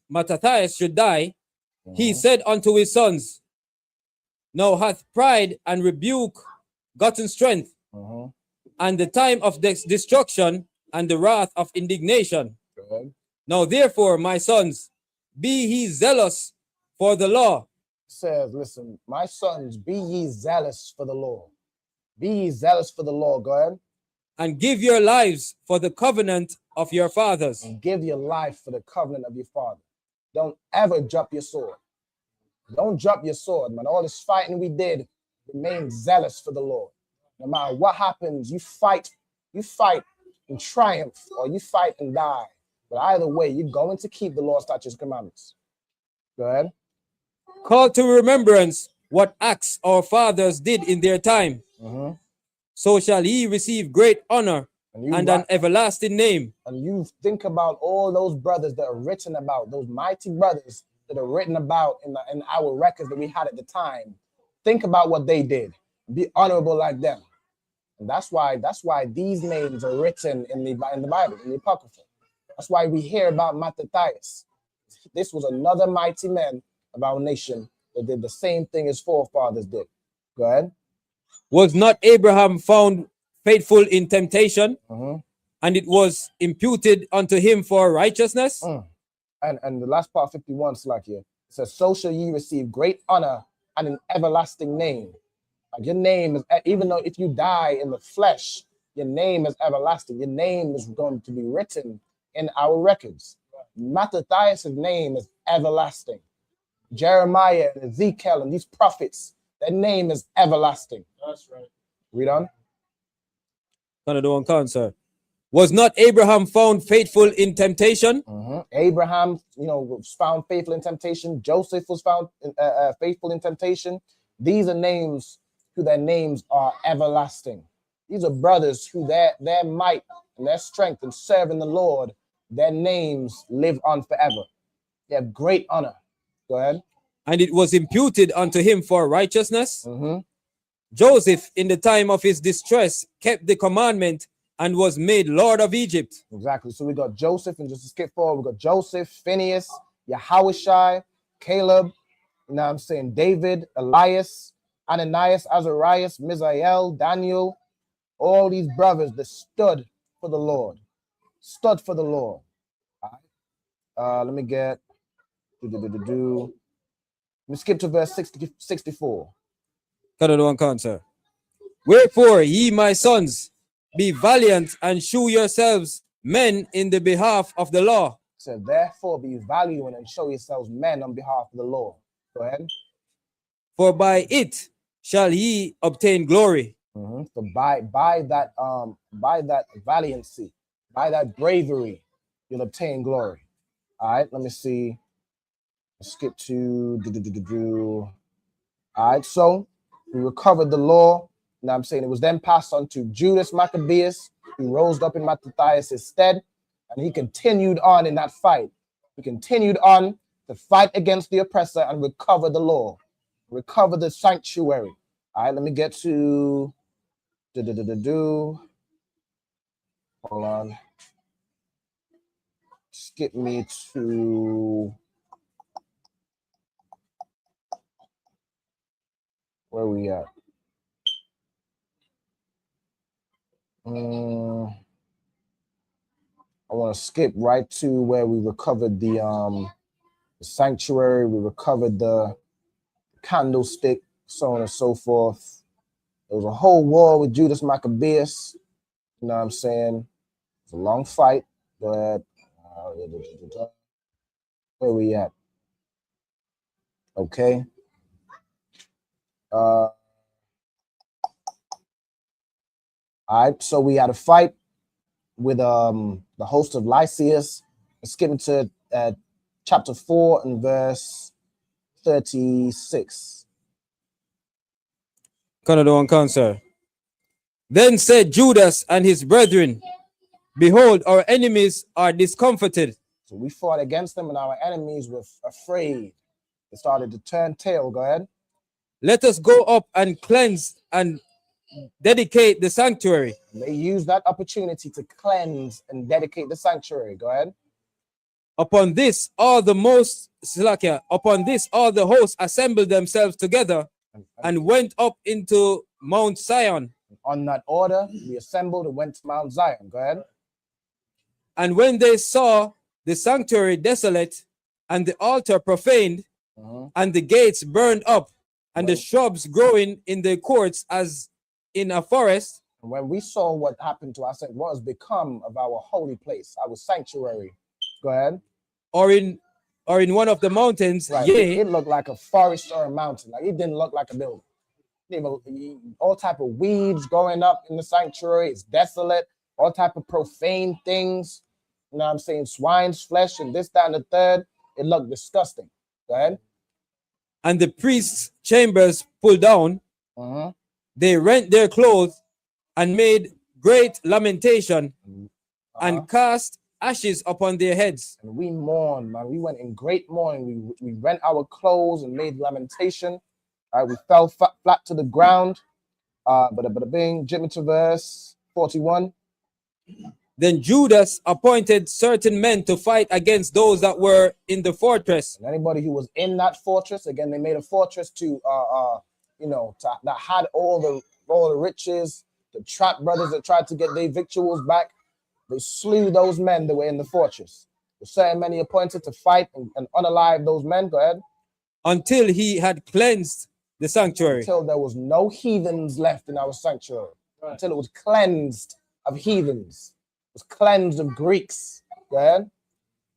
Mattathias should die, he said unto his sons, now hath pride and rebuke gotten strength, and the time of destruction and the wrath of indignation. Now, therefore, my sons, be ye zealous for the law. Says, listen, my sons, be ye zealous for the law. Be ye zealous for the law. Go ahead. And give your lives for the covenant of your fathers. And give your life for the covenant of your father. Don't ever drop your sword. Don't drop your sword, man. All this fighting we did, remain zealous for the Lord. No matter what happens, you fight in triumph, or you fight and die. But either way, you're going to keep the Lord's statutes and commandments. Go ahead. Call to remembrance what acts our fathers did in their time. So shall he receive great honor and an everlasting name. And you think about all those brothers that are written about, those mighty brothers that are written about in our records that we had at the time. Think about what they did. Be honorable like them. And that's why these names are written in the Bible, in the Apocrypha. That's why we hear about Mattathias. This was another mighty man of our nation that did the same thing his forefathers did. Go ahead. Was not Abraham found faithful in temptation, and it was imputed unto him for righteousness? And the last part, 51, Slack here, it says, so shall ye receive great honor and an everlasting name. Like your name is, even though if you die in the flesh, your name is everlasting. Your name is going to be written in our records. Mattathias' name is everlasting. Jeremiah and Ezekiel and these prophets, their name is everlasting. That's right. Read on. Gonna do one count, sir. Was not Abraham found faithful in temptation? Abraham, was found faithful in temptation. Joseph was found faithful in temptation. These are names who their names are everlasting. These are brothers who their might and their strength in serving the Lord, their names live on forever. They have great honor. Go ahead. And it was imputed unto him for righteousness. Joseph, in the time of his distress, kept the commandment and was made Lord of Egypt. Exactly. So we got Joseph, and just to skip forward, we got Joseph, Phineas, Yahushai, Caleb, David, Elias, Ananias, Azarias, Misael, Daniel, all these brothers that stood for the Lord. Stood for the Lord. All right. Let me get. Let me skip to verse 64. Cut it on count, sir. Wherefore, ye my sons, be valiant and shew yourselves men in the behalf of the law. So therefore, be valiant and show yourselves men on behalf of the law. Go ahead. For by it shall ye obtain glory. So by that valiancy, by that bravery, you'll obtain glory. All right. Let me see. Let's skip to All right. So we recovered the law. Now I'm saying it was then passed on to Judas Maccabeus, who rose up in Mattathias' stead, and he continued on in that fight. He continued on to fight against the oppressor and recover the law, recover the sanctuary. All right, let me get to hold on. Skip me to where we at? I want to skip right to where we recovered the sanctuary. We recovered the candlestick. so on and so forth. There was a whole war with Judas Maccabeus. You know what I'm saying? It's a long fight. Go ahead. Where we at? Okay. All right, so we had a fight with the host of Lysias. Skipping to chapter 4 and verse 36. Canada one cancer. Then said Judas and his brethren, behold, our enemies are discomfited. So we fought against them, and our enemies were afraid. They started to turn tail. Go ahead. Let us go up and cleanse and dedicate the sanctuary. They used that opportunity to cleanse and dedicate the sanctuary. Go ahead. Upon this, all the hosts assembled themselves together and went up into Mount Zion. On that order, we assembled and went to Mount Zion. Go ahead. And when they saw the sanctuary desolate and the altar profaned and the gates burned up and the shrubs growing in the courts as in a forest. When we saw what happened to us, what has become of our holy place, our sanctuary. Go ahead. Or in one of the mountains, right. Yea. It looked like a forest or a mountain. Like it didn't look like a building. You know, all type of weeds growing up in the sanctuary. It's desolate. All type of profane things. You know what I'm saying? Swine's flesh and this, that, and the third. It looked disgusting. Go ahead. And the priests' chambers pulled down. They rent their clothes and made great lamentation and cast ashes upon their heads. And we mourned, man. We went in great mourning. We rent our clothes and made lamentation. We fell flat to the ground. But being Jimmy to verse 41. Then Judas appointed certain men to fight against those that were in the fortress. And anybody who was in that fortress, again, they made a fortress to that had all the riches, the trap brothers that tried to get their victuals back. They slew those men that were in the fortress. There's certain many appointed to fight and unalive those men. Go ahead. Until he had cleansed the sanctuary. Until there was no heathens left in our sanctuary. Right. Until it was cleansed of heathens. It was cleansed of Greeks. Go ahead.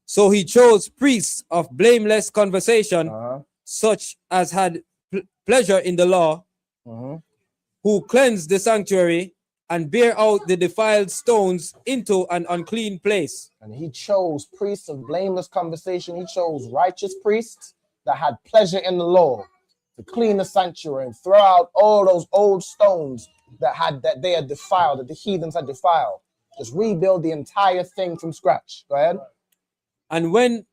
So he chose priests of blameless conversation, such as had pleasure in the law, who cleansed the sanctuary and bear out the defiled stones into an unclean place. And he chose priests of blameless conversation. He chose righteous priests that had pleasure in the law to clean the sanctuary and throw out all those old stones that they had defiled, that the heathens had defiled. Just rebuild the entire thing from scratch. Go ahead. And when,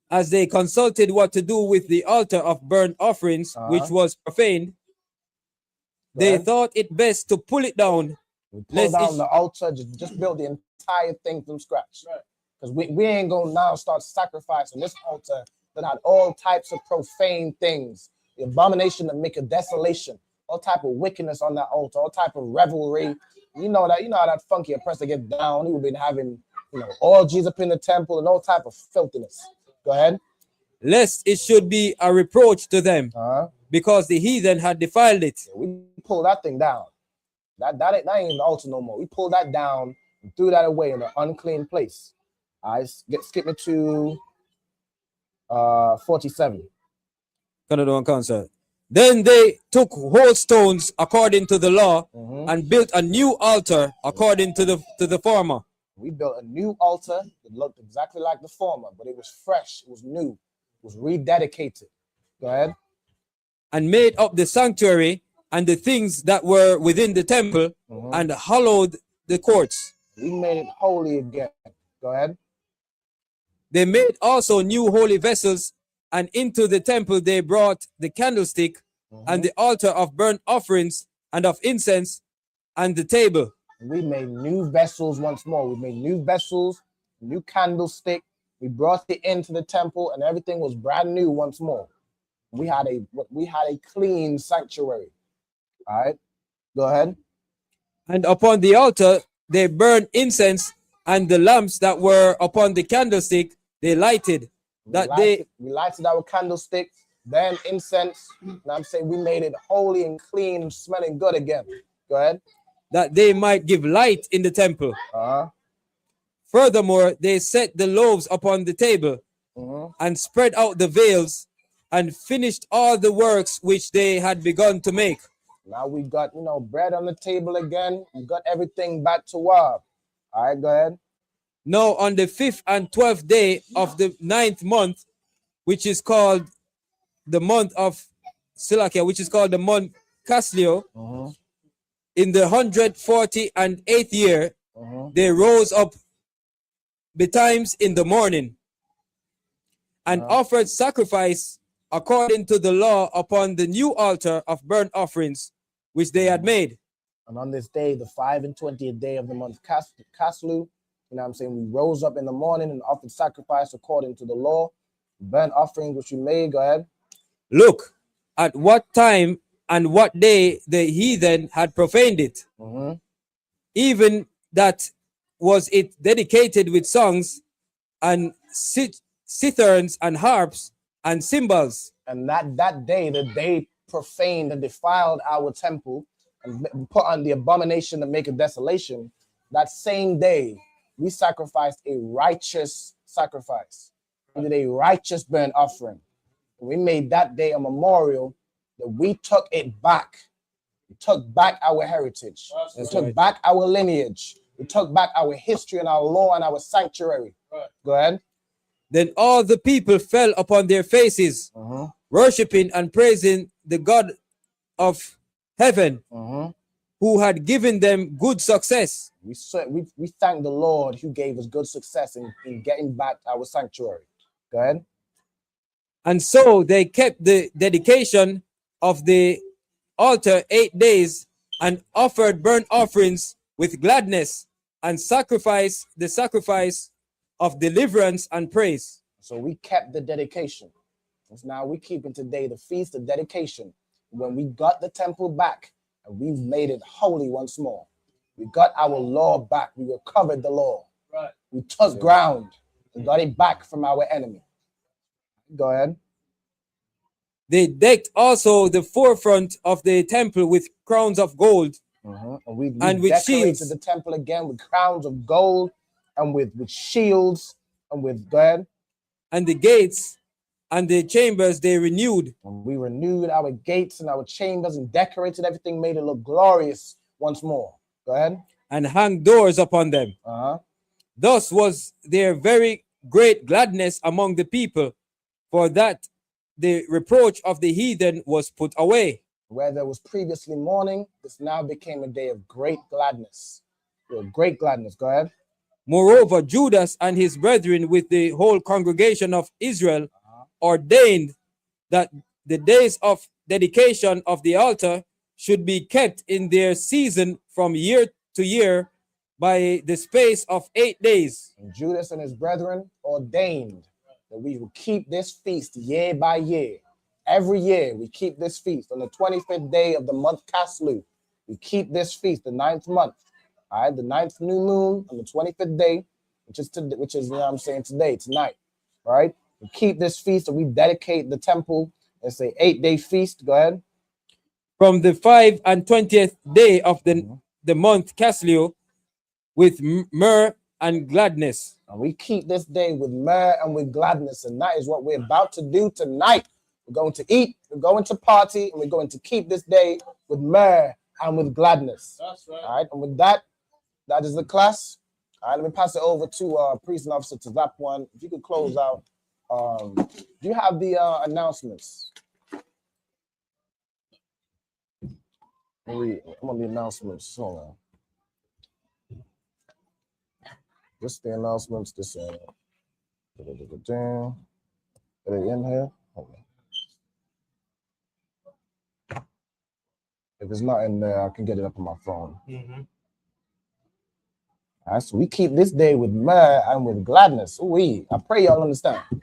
as they consulted what to do with the altar of burnt offerings, which was profaned, they thought it best to pull it down. Pull down the altar, just build the entire thing from scratch. Because we ain't gonna now start sacrificing this altar that had all types of profane things, the abomination that make a desolation, all type of wickedness on that altar, all type of revelry. You know how that funky oppressor get down. He would been having, orgies up in the temple and all type of filthiness. Go ahead. Lest it should be a reproach to them, because the heathen had defiled it. We pulled that thing down. That ain't the altar no more. We pulled that down and threw that away in an unclean place. I skip it to 47. Then they took whole stones according to the law and built a new altar according to the former. We built a new altar that looked exactly like the former, but it was fresh, it was new, it was rededicated. Go ahead. And made up the sanctuary and the things that were within the temple and hallowed the courts. We made it holy again. Go ahead. They made also new holy vessels, and into the temple they brought the candlestick and the altar of burnt offerings and of incense and the table. We made new vessels once more. We made new vessels, new candlestick. We brought it into the temple, and everything was brand new once more. We had a clean sanctuary. All right, go ahead. And upon the altar they burned incense, and the lamps that were upon the candlestick they lighted. We lighted our candlestick, Then incense. And I'm saying we made it holy and clean and smelling good again. Go ahead. That they might give light in the temple. Furthermore, they set the loaves upon the table and spread out the veils and finished all the works which they had begun to make. Now we got, bread on the table again. We got everything back to work. All right, go ahead. Now on the 5th and 12th day of the 9th month, which is called the month of Silakia, which is called the month Casleo, in the 148th year, they rose up betimes in the morning and offered sacrifice according to the law upon the new altar of burnt offerings which they had made. And on this day, the 5 and 20th day of the month Caslu, we rose up in the morning and offered sacrifice according to the law, burnt offerings which we made. Go ahead. Look at what time and what day the heathen had profaned it. Even that was it dedicated with songs and citherns and harps and cymbals. And that day, the day profaned and defiled our temple and put on the abomination to make a desolation, that same day we sacrificed a righteous sacrifice. We did a righteous burnt offering. We made that day a memorial that we took it back. We took back our heritage. We took back our lineage. We took back our history and our law and our sanctuary. Go ahead. Then all the people fell upon their faces, worshiping and praising the God of heaven, who had given them good success. We thank the Lord who gave us good success in getting back our sanctuary. Go ahead. And so they kept the dedication of the altar 8 days and offered burnt offerings with gladness and sacrifice the sacrifice of deliverance and praise. So we kept the dedication. Now we keeping today the feast of dedication. When we got the temple back and we've made it holy once more. We got our law back. We recovered the law. Right. We took ground and got it back from our enemy. Go ahead. They decked also the forefront of the temple with crowns of gold and with shields. The temple again with crowns of gold and with shields and with God. And the gates and the chambers they renewed. And we renewed our gates and our chambers and decorated everything, made it look glorious once more. Go ahead. And hung doors upon them. Thus was there very great gladness among the people, for that the reproach of the heathen was put away. Where there was previously mourning, this now became a day of great gladness. Great gladness. Go ahead. Moreover, Judas and his brethren with the whole congregation of Israel ordained that the days of dedication of the altar should be kept in their season from year to year by the space of 8 days. And Judas and his brethren ordained that we will keep this feast year by year. Every year we keep this feast on the 25th day of the month Caslu. We keep this feast, the 9th month. All right, the 9th new moon on the 25th day, which is today, tonight. All right, we keep this feast and we dedicate the temple. It's a 8-day feast. Go ahead. From the 5 and 20th day of the month Casleo, with myrrh and gladness. And we keep this day with myrrh and with gladness, and that is what we're about to do tonight. We're going to eat, we're going to party, and we're going to keep this day with myrrh and with gladness. That's right. All right, and with that, that is the class. All right, let me pass it over to Priest and Officer to that one. If you could close out. Do you have the announcements? I'm on the announcements. Hold on. Just the announcements. This are they in here? Hold on. If it's not in there, I can get it up on my phone. All right, so we keep this day with myrrh and with gladness. I pray y'all understand. I'm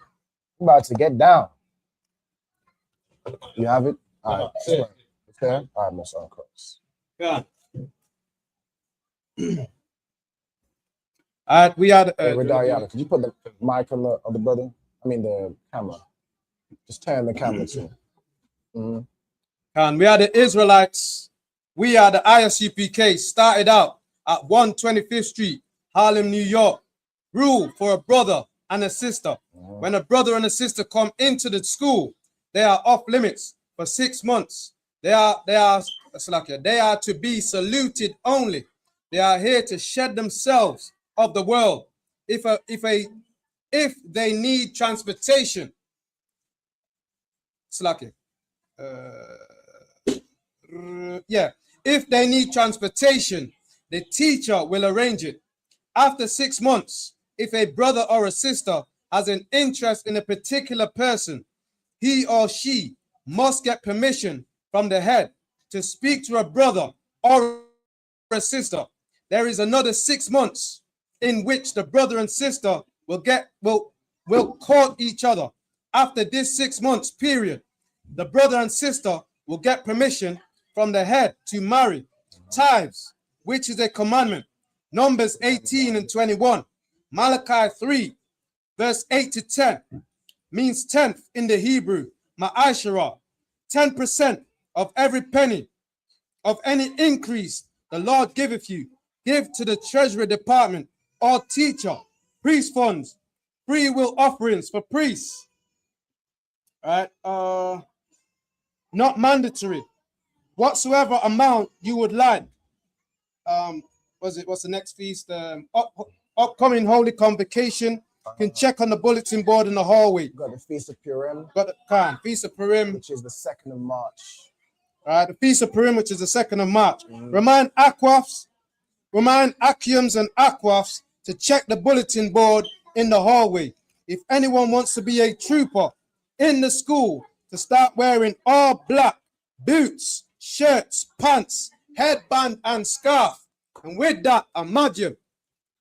about to get down. You have it? All right. Okay. All right, Miss Uncross. Yeah. We had Hey, Redariana, could you put the mic on the brother? I mean the camera. Just turn the camera to. And we are the Israelites. We are the ISUPK. Started out at 125th Street, Harlem, New York. Rule for a brother and a sister. When a brother and a sister come into the school, they are off limits for 6 months. They are to be saluted only. They are here to shed themselves of the world. If they need transportation, if they need transportation, the teacher will arrange it. After 6 months, if a brother or a sister has an interest in a particular person, he or she must get permission from the head to speak to a brother or a sister. There is another 6 months in which the brother and sister will court each other. After this 6 months period, the brother and sister will get permission from the head to marry. Tithes, which is a commandment. Numbers 18 and 21. Malachi 3, verse 8 to 10, means 10th in the Hebrew. Ma'ashara, 10% of every penny of any increase the Lord giveth you. Give to the treasury department or teacher, priest funds, free will offerings for priests. All right, not mandatory. Whatsoever amount you would like. What's the next feast? Upcoming Holy Convocation. You can check on the bulletin board in the hallway. Got the Feast of Purim. Got the Feast of Purim, which is the 2nd of March. All right, the Feast of Purim, which is the 2nd of March. Remind Aquiums and Aquafs to check the bulletin board in the hallway. If anyone wants to be a trooper in the school, to start wearing all black, boots, shirts, pants, headband, and scarf. And with that, imagine.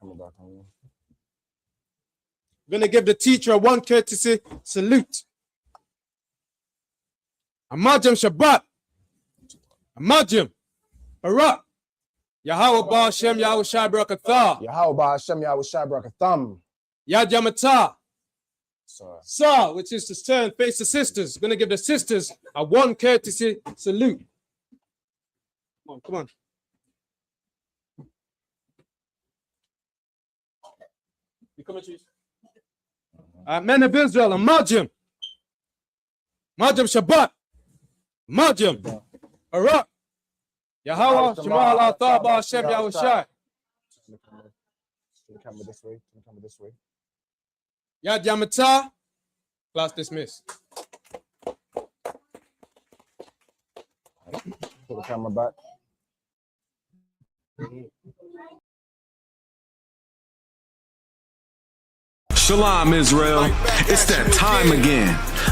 We're going to give the teacher a one courtesy salute. Imagine Shabbat. Imagine Barak. Yahweh Ba'Shem Yahweh Shai Barakatah. Yahweh Ba'Shem Yahweh Shai Barakatham. Yad Yamatah. Sir, which is to turn face the sisters. We're going to give the sisters a one courtesy salute. Come on. You come and choose. Men of Israel, imagine. Imagine Shabbat. Imagine. Barak. Yahweh, Shema Allah, Ta'ba, Hashem, Yahweh Shai. Come this way. Yad Yamatah. Class dismissed. Put the camera back. Shalom, Israel. It's that time again.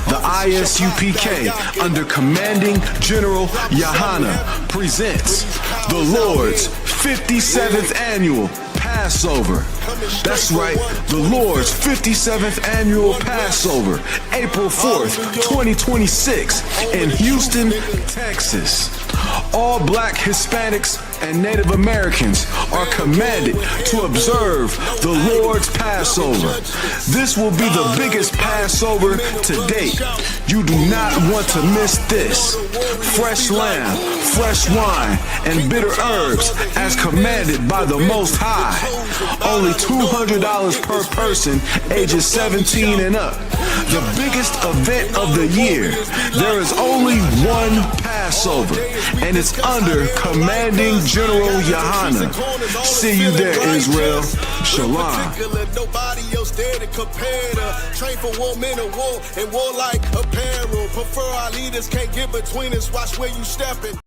The ISUPK, under commanding General Yahana, presents the Lord's 57th annual Passover. That's right, the Lord's 57th annual Passover, April 4th, 2026, in Houston, Texas. All Black, Hispanics, and Native Americans are commanded to observe the Lord's Passover. This will be the biggest Passover to date. You do not want to miss this. Fresh lamb, fresh wine, and bitter herbs as commanded by the Most High. Only $200 per person, ages 17 and up. The biggest event of the year. There is only one Passover, and it's under commanding General Yahana. See you there, Israel. Shalom. Nobody else there to compare to. Train for war, men of war, and war like apparel. Prefer our leaders, can't get between us. Watch where you stepping.